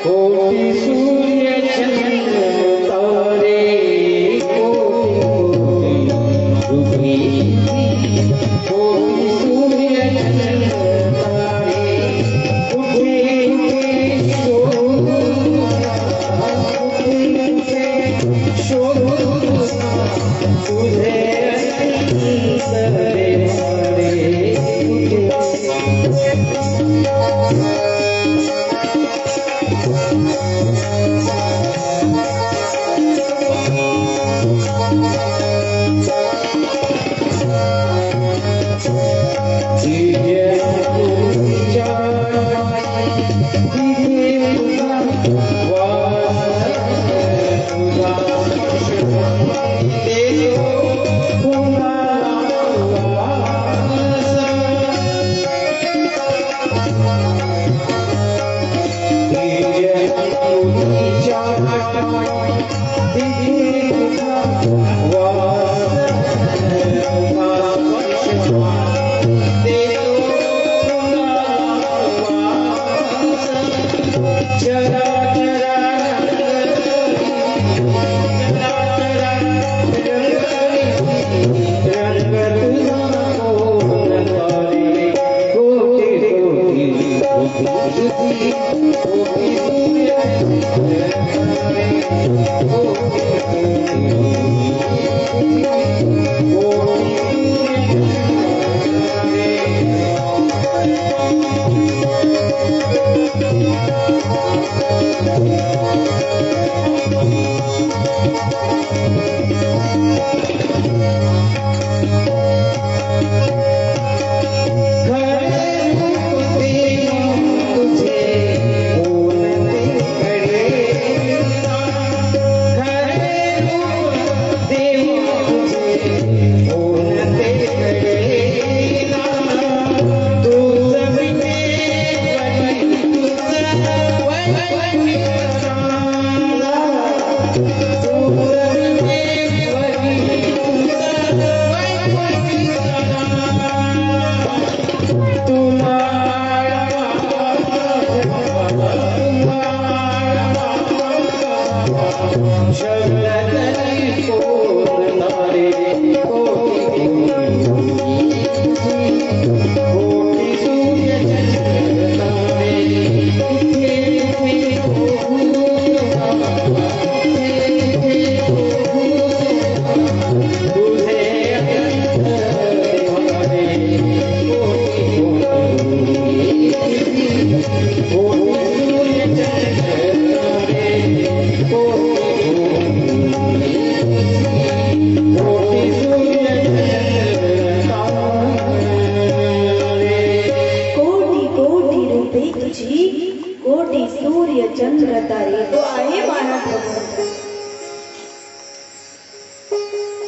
कोटि सूर्य चंद्र तारे, कोटि सूर्य चंद्र तारे, उठे शोध तुझे सरे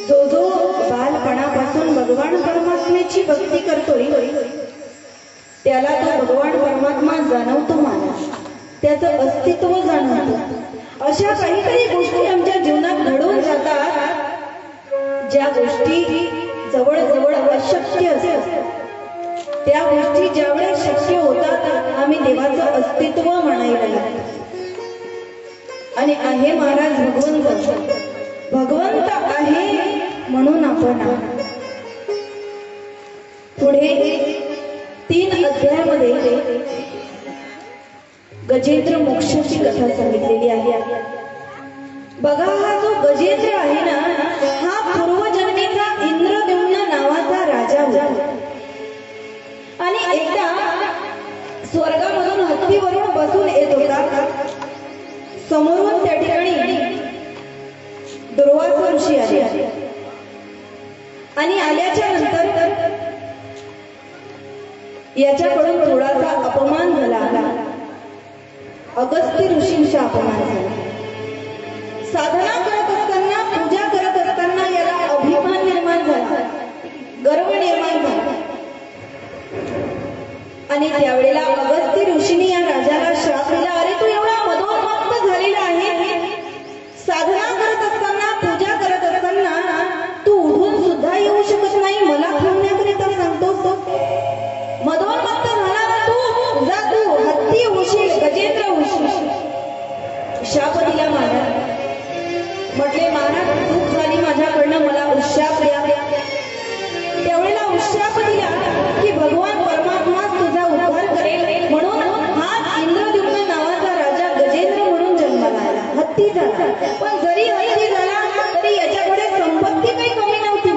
जो जो बालपणापासून भगवान परमात्म्याची भक्ती करतोय त्याला तो भगवान परमात्मा जाणवतो माणूस, त्याचं अस्तित्व जाणवतो. अशा काहीतरी गोष्टी आमच्या जीवनात घडून जातात ज्या गोष्टी जवळजवळ अशक्य असतात. त्या गोष्टी ज्यावेळेस शक्य होतात आम्ही देवाचं अस्तित्व म्हणायला लागतो. आणि आहे महाराज भगवंत आहे म्हणून आपण आहोत. पुढे 3 अध्यायामध्ये गजेंद्र मोक्षाची कथा सांगितलेली आहे. बघा, हा जो गजेंद्र आहे ना, हा पूर्वजन्मीचा इंद्रद्युम्न नावाचा राजा होता. आणि एकदा स्वर्गामधून हत्तीवरून बसून येत होता. समोरून त्या ठिकाणी दुर्वासा ऋषी आले आणि आल्याच्या नंतर याच्याकडून थोडासा अपमान झाला. अगस्त्य ऋषींचा अपमान झाला. साधना करत असताना, पूजा करत असताना याला अभिमान निर्माण झाला, गर्व निर्माण झाला. आणि त्यावेळेला अगस्त्य ऋषींनी या राजाला श्राप दिला, अरे तू एवढा मदोन्मत्त झालेला आहे, साधना करत असताना, पूजा करत असताना तू उठून सुद्धा येऊ शकत नाही, मला थांबण्याकरिता सांगतोस. मदोन्मत्त झाला ना तू, जा तू हत्ती होशील, गजेंद्र होशील. शाप दिला महाराज. म्हटले महाराज चूक झाली माझ्याकडनं, मला उशाप द्या. त्यावेळेला उशाप दिला की भगवान परमात्मा तुझा उद्धार करेल म्हणून हा इंद्रद्युम्न नावाचा राजा गजेंद्र म्हणून जन्माला आला. हत्ती झाला, पण जरी हत्ती झाला तरी याच्याकडे संपत्ती काही कमी नव्हती.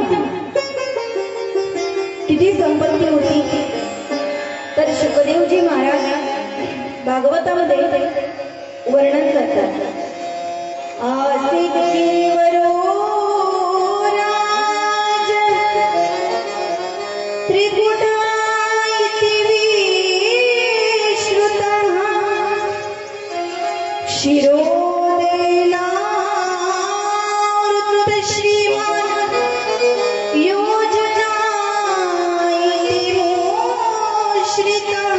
किती संपत्ती होती तर शुकदेवजी महाराज भागवतामध्ये वर्णन करतात. आसिद्धीवरो राज त्रिकुटा इति विश्रुतः शिरोदेनावृत श्रीमान् योजना इति मोश्रितः.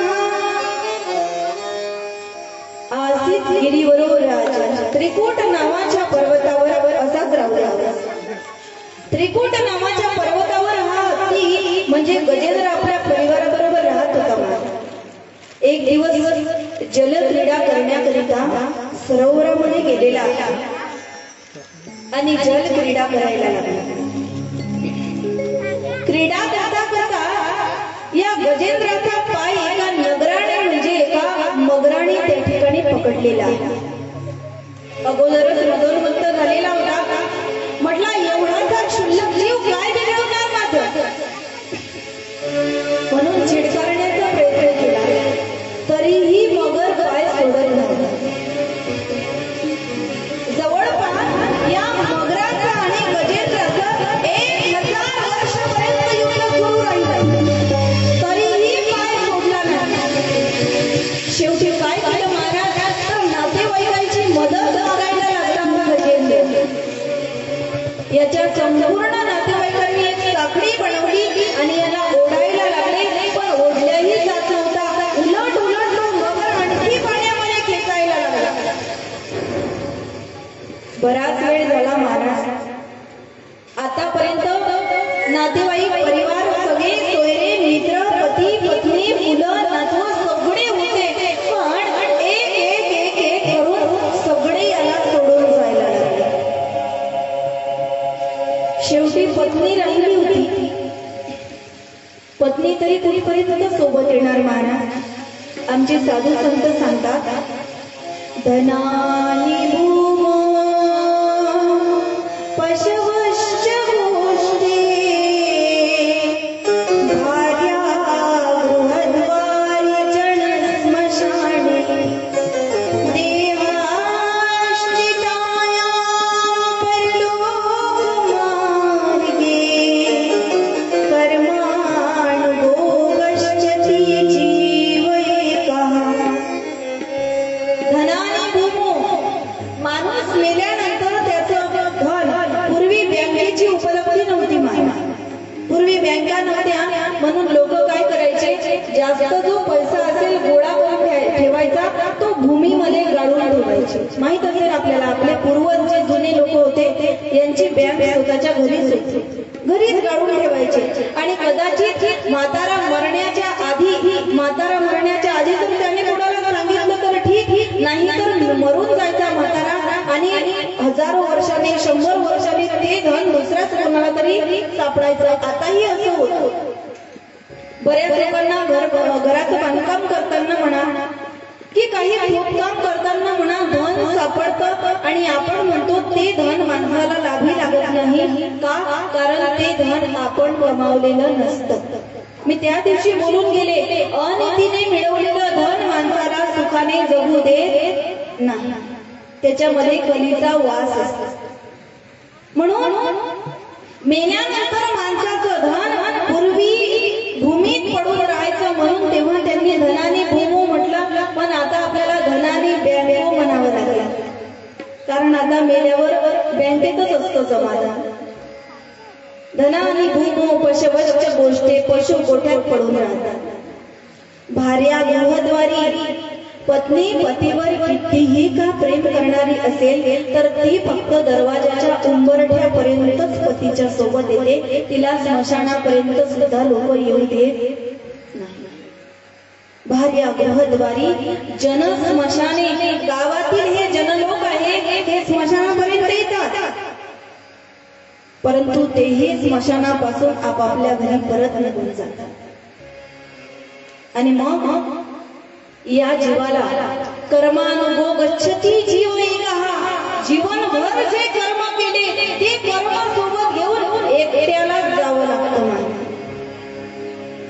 आसित गिरीवरो राजा, त्रिकूट नावाच्या पर्वतावर असाच राहला. त्रिकूट नावाच्या पर्वतावर हा हत्ती म्हणजे गजेंद्र आपल्या परिवाराबरोबर राहत होता. एक दिवस जलक्रीडा करण्याकरिता सरोवरामध्ये गेलेला आणि जलक्रीडा करायला लागला. क्रीडा करता करता या गजेंद्राचा पाय एका नगराने म्हणजे एका मगराने त्या ठिकाणी पकडलेला. अगोदरच मदोन्मत्त झालेला होता. म्हटला एवढाचा क्षुल्लक जीव काय बिघडवणार माझं, म्हणून चिडकारण्याचा प्रयत्न केला. तरीही मगर पाय सोडत नव्हता. जवळपास या मगराचा आणि गजेंद्राचं 1000 वर्षापर्यंत युद्ध सुरू राहिलं, तरीही पाय सोडला नाही. शेवटी काय केलं महाराज, तर नातेवाईकांची मदत मागायला लागला गजेंद्र. याच्या संपूर्ण नातेवाईकांनी एक साखळी बनवली आणि याला ओढायला लागले, पण ओढल्याही जात नव्हता. उलट उलट तो मगर आणखी पाण्यामध्ये खेचायला लागला. बराच वेळ झाला महाराज. आतापर्यंत नातेवाईक, परिवार, सगळे सोयरे, मित्र, पती, पत्नी, मुलं, नातू सगळे होते, पण एक एक एक एक करून सगळे याला सोडून जायला लागले. शेवटी पत्नी राहिली होती. पत्नी तरी कुणीपर्यंत सोबत येणार महाराज. आमचे साधू संत सांगतात, धनानी भूमो पशवश्च गोष्टी भार्या गृहद्वारी जन स्मशाने देहाश्रिताया परलोक मार्गे कर्मानुभोगश्चति जीव एकः. धनानी भूमो, माणूस मेल्यानंतर त्याचं धन, पूर्वी बँकेची जास्त जो पैसा असेल गोळा करून ठेवायचा तो भूमीमध्ये गाडून ठेवायचे. माहित असेल आपल्याला आपले पूर्वज जे जुने लोक होते यांची बँक स्वतःच्या घरीच होती, घरीच गाडून ठेवायचे. आणि कदाचित म्हातारा मरण्याच्या आधी जर त्याने कोणाला सांगितलं तर ठीक, नाही तर मरून जायचा म्हातारा आणि हजारो वर्षांनी 100 वर्षांनी ते धन दुसऱ्याच कोणाला तरी सापडायचं. आताही असं होतं. बऱ्याच लोकांना घराचं बांधकाम करताना म्हणा की काही खोदकाम करताना म्हणा धन सापडतं आणि आपण म्हणतो ते धन माणसाला लाभी लागत नाही का? कारण ते धन आपण कमावलेलं नसतं. मी त्या दिवशी बोलून गेले, अनितीने मिळवलेलं धन माणसाला सुखाने जगू देत नाही, त्याच्यामध्ये कलीचा वास असतो. म्हणून मेल्यानंतर माणसाचं धन पूर्वी भूमीत पडून राहायचं म्हणून तेव्हा त्यांनी धनाने भूमो म्हटलं, पण आता आपल्याला धनाने बँको म्हणावं लागलं. कारण आता मेल्यावर बँकेतच असतं समाधान. धनाने भूमो पशवश्च गोष्टी पशु गोठ्यात पडून राहतात. भार्या गृहद्वारी पत्नी पतीवर कितीही का प्रेम करणारी असेल तर ती फक्त दरवाजाच्या उंबरठ्यापर्यंतच पतीच्या सोबत येते, तिला स्मशानापर्यंत सुद्धा लोक येऊ देत नाही. भार्या गृहद्वारी जन स्मशाने, गावातील हे जनलोक आहे हे स्मशानापर्यंत येतात, परंतु तेही स्मशानापासून आपापल्या घरी परत निघून जातात. आणि मग या जीवाला कर्मानुगो गच्छती जीव एकहा, जीवनभर जे कर्म केले ते कर्म सोबत घेऊन एकट्याला जावं लागतं.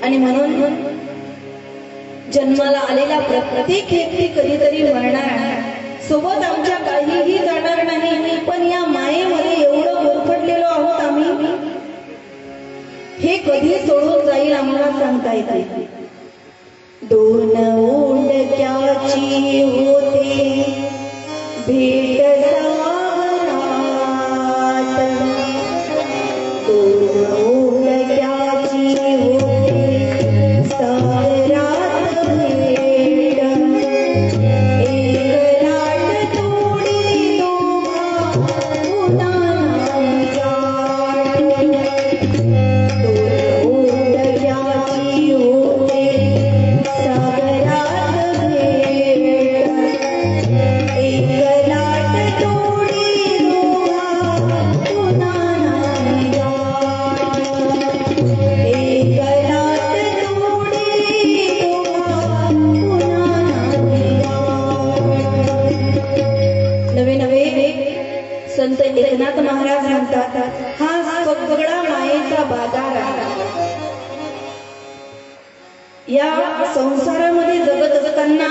आणि म्हणून जन्माला आलेला प्रत्येक व्यक्ती कधीतरी मरणार आहे, सोबत आमच्या काहीही जाणार नाही. पण या मायेमध्ये एवढं गुरफटलेलो आहोत आम्ही, हे कधी सोडून जाईल आम्हाला सांगता येत नाही. दोन ओंडक्याची होते भेट सागरात, दोन ओंडक्याची होते सागरात भेट, एक लाट तोडी दोघा पुन्हा गाठ. दोन ओंडक्याची होते सागरात भेट, एक लाट तोडी दोघा पुन्हा गाठ, एक लाट तोडी दोघा पुन्हा गाठ. नवे नवे संत एकनाथ महाराज म्हणतात, हा सगळा मायेचा बाजार आहे. या संसारामध्ये जगत असताना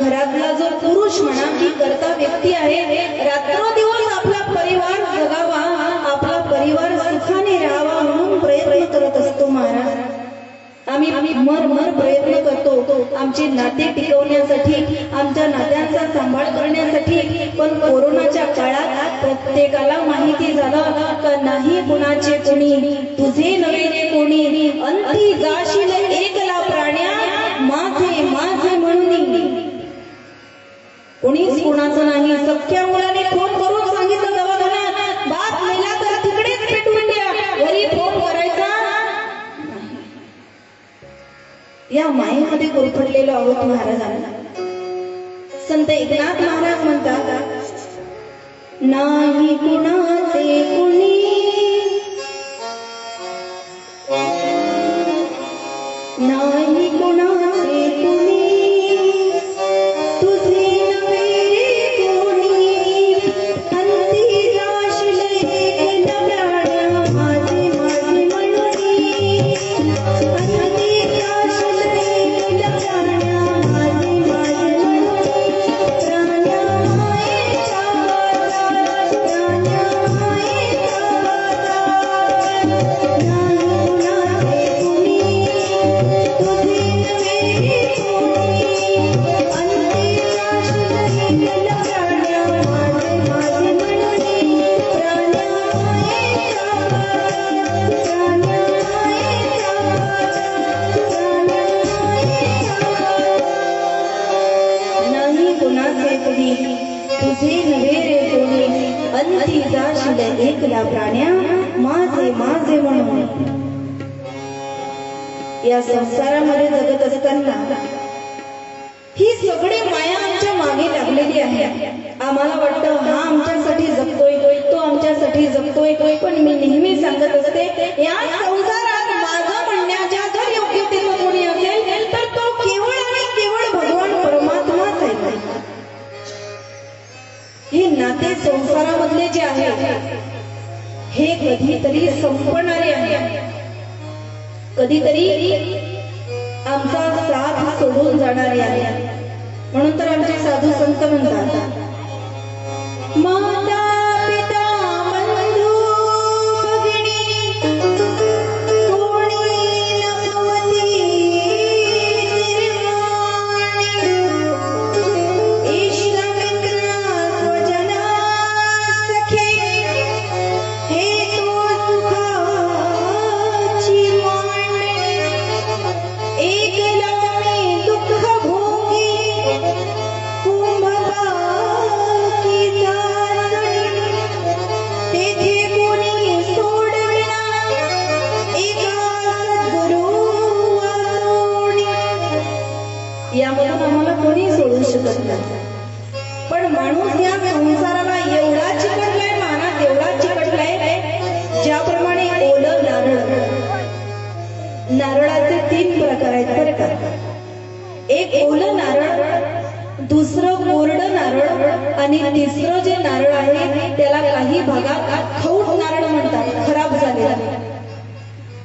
घरातला जो पुरुष म्हणा की कर्ता व्यक्ती आहे, रात्रदिवस आपला परिवार जगावा, आपला परिवार सुखाने राहावा म्हणून प्रयत्न करत असतो. महाराज आम्ही मर प्रयत्न करतो आमचे नाते टिकवण्यासाठी, आमच्या नात्यांचा सांभाळ करण्यासाठी. पण कोरोनाच्या काळात प्रत्येकाला माहिती झालं का नाही कुणाचे कोणी, तुझे नवे रे कोणी, अंती जाशील एकला प्राण्या माझे माझे म्हणून. कोणीच कोणाचं नाही. सख्या मुलाने फोन करून सांगितलं दवाखान्यात बाप मेला तर तिकडेच पेटवून द्या, घरी फोन करायचा. या मायेमध्ये गुरफटलेलो आहोत महाराजांना. संत एकनाथ महाराज म्हणतात, नाही कुणाचे कुणी, नाही कुणाचे कुणी, तुझे नवे रे कोणी, अंती जाशील एकला प्राण्या माझे माझे म्हणूनी, अंती जाशील एकला प्राण्या माझे माझे म्हणूनी, प्राण्या मायेच्या प्राण्या माझे म्हणून या संसारामध्ये जगत असताना ही सगळी माया आमच्या मागे लागलेली आहे. आम्हाला वाटतं हा आमच्यासाठी जगतोय, तो आमच्यासाठी जगतोय, पण मी नेहमी सांगत असते या संसारात माझं म्हणण्याच्या जर योग्यतेचं कोणी असेल तर तो केवळ आणि केवळ भगवान परमात्माच आहे. हे नाते संसारामधले जे आहे हे कधीतरी संपणारे आहे, कधीतरी आमचा साथ सोडून जाणारे आहे. म्हणून तर आमचे साधू संत म्हणतात माता पिता बंधू भगिनी कोणी नभवती निर्वाणी इष्ट मित्र स्वजना सखे हे तो सुखाची मांडणी एक लावणी दुःख भोगी कुंभपाकी चाचणी तेथे कोणी सोडविना एका सद्गुरू वासोनी. यामधून आम्हाला कोणी सोडू शकत नाही. पण माणूस या संसाराला एवढा चिकटलाय, मानात एवढा चिकटलाय, ज्याप्रमाणे ओलं नारळ, नारळाचे 3 प्रकार आहेत बरं का. एक ओलं नारळ, दुसरं कोरडं नारळ आणि तिसरं जे नारळ आहे त्याला काही भागात खौट नारळ म्हणतात, खराब झालेला,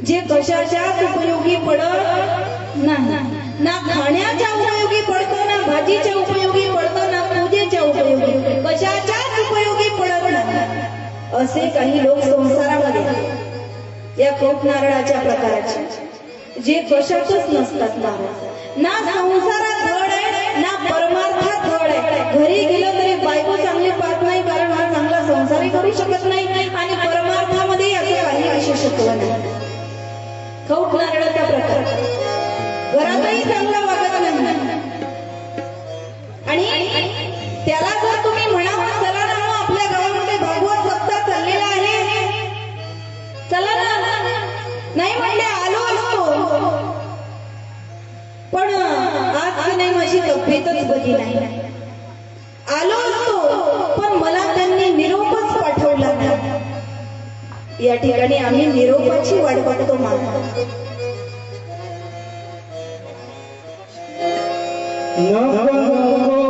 जे कशाच्याच उपयोगी पडत नाही, ना खाण्याच्या उपयोगी पडतं, ना भाजीच्या उपयोगी पडतं, ना पूजेच्या उपयोगी, कशाच्याच उपयोगी पडत नाही. असे काही लोक संसारामध्ये या खौट नारळाच्या प्रकाराचे जे कशातच नसतात. ना संसारात धड आहे, ना परमार्थात धड आहे. घरी गेलं तरी बायको चांगली पाहत नाही, कारण हा चांगला संसारही करू शकत नाही आणि परमार्थामध्ये याचं काही विशेषत्व नाही. खौट नारळाचा प्रकार, घरातही चांगला वागत नाही आणि त्याला जर तुम्ही म्हणा चला ना आपल्या गावामध्ये भागवत सप्ताह चाललेला आहे, चला ना, नाही म्हणले आलो असतो, पण आज नाही माझी तब्येतच बरी नाही, आलो असतो पण मला त्यांनी निरोपच पाठवला नाही. या ठिकाणी आम्ही निरोपाची वाट बघतो. नको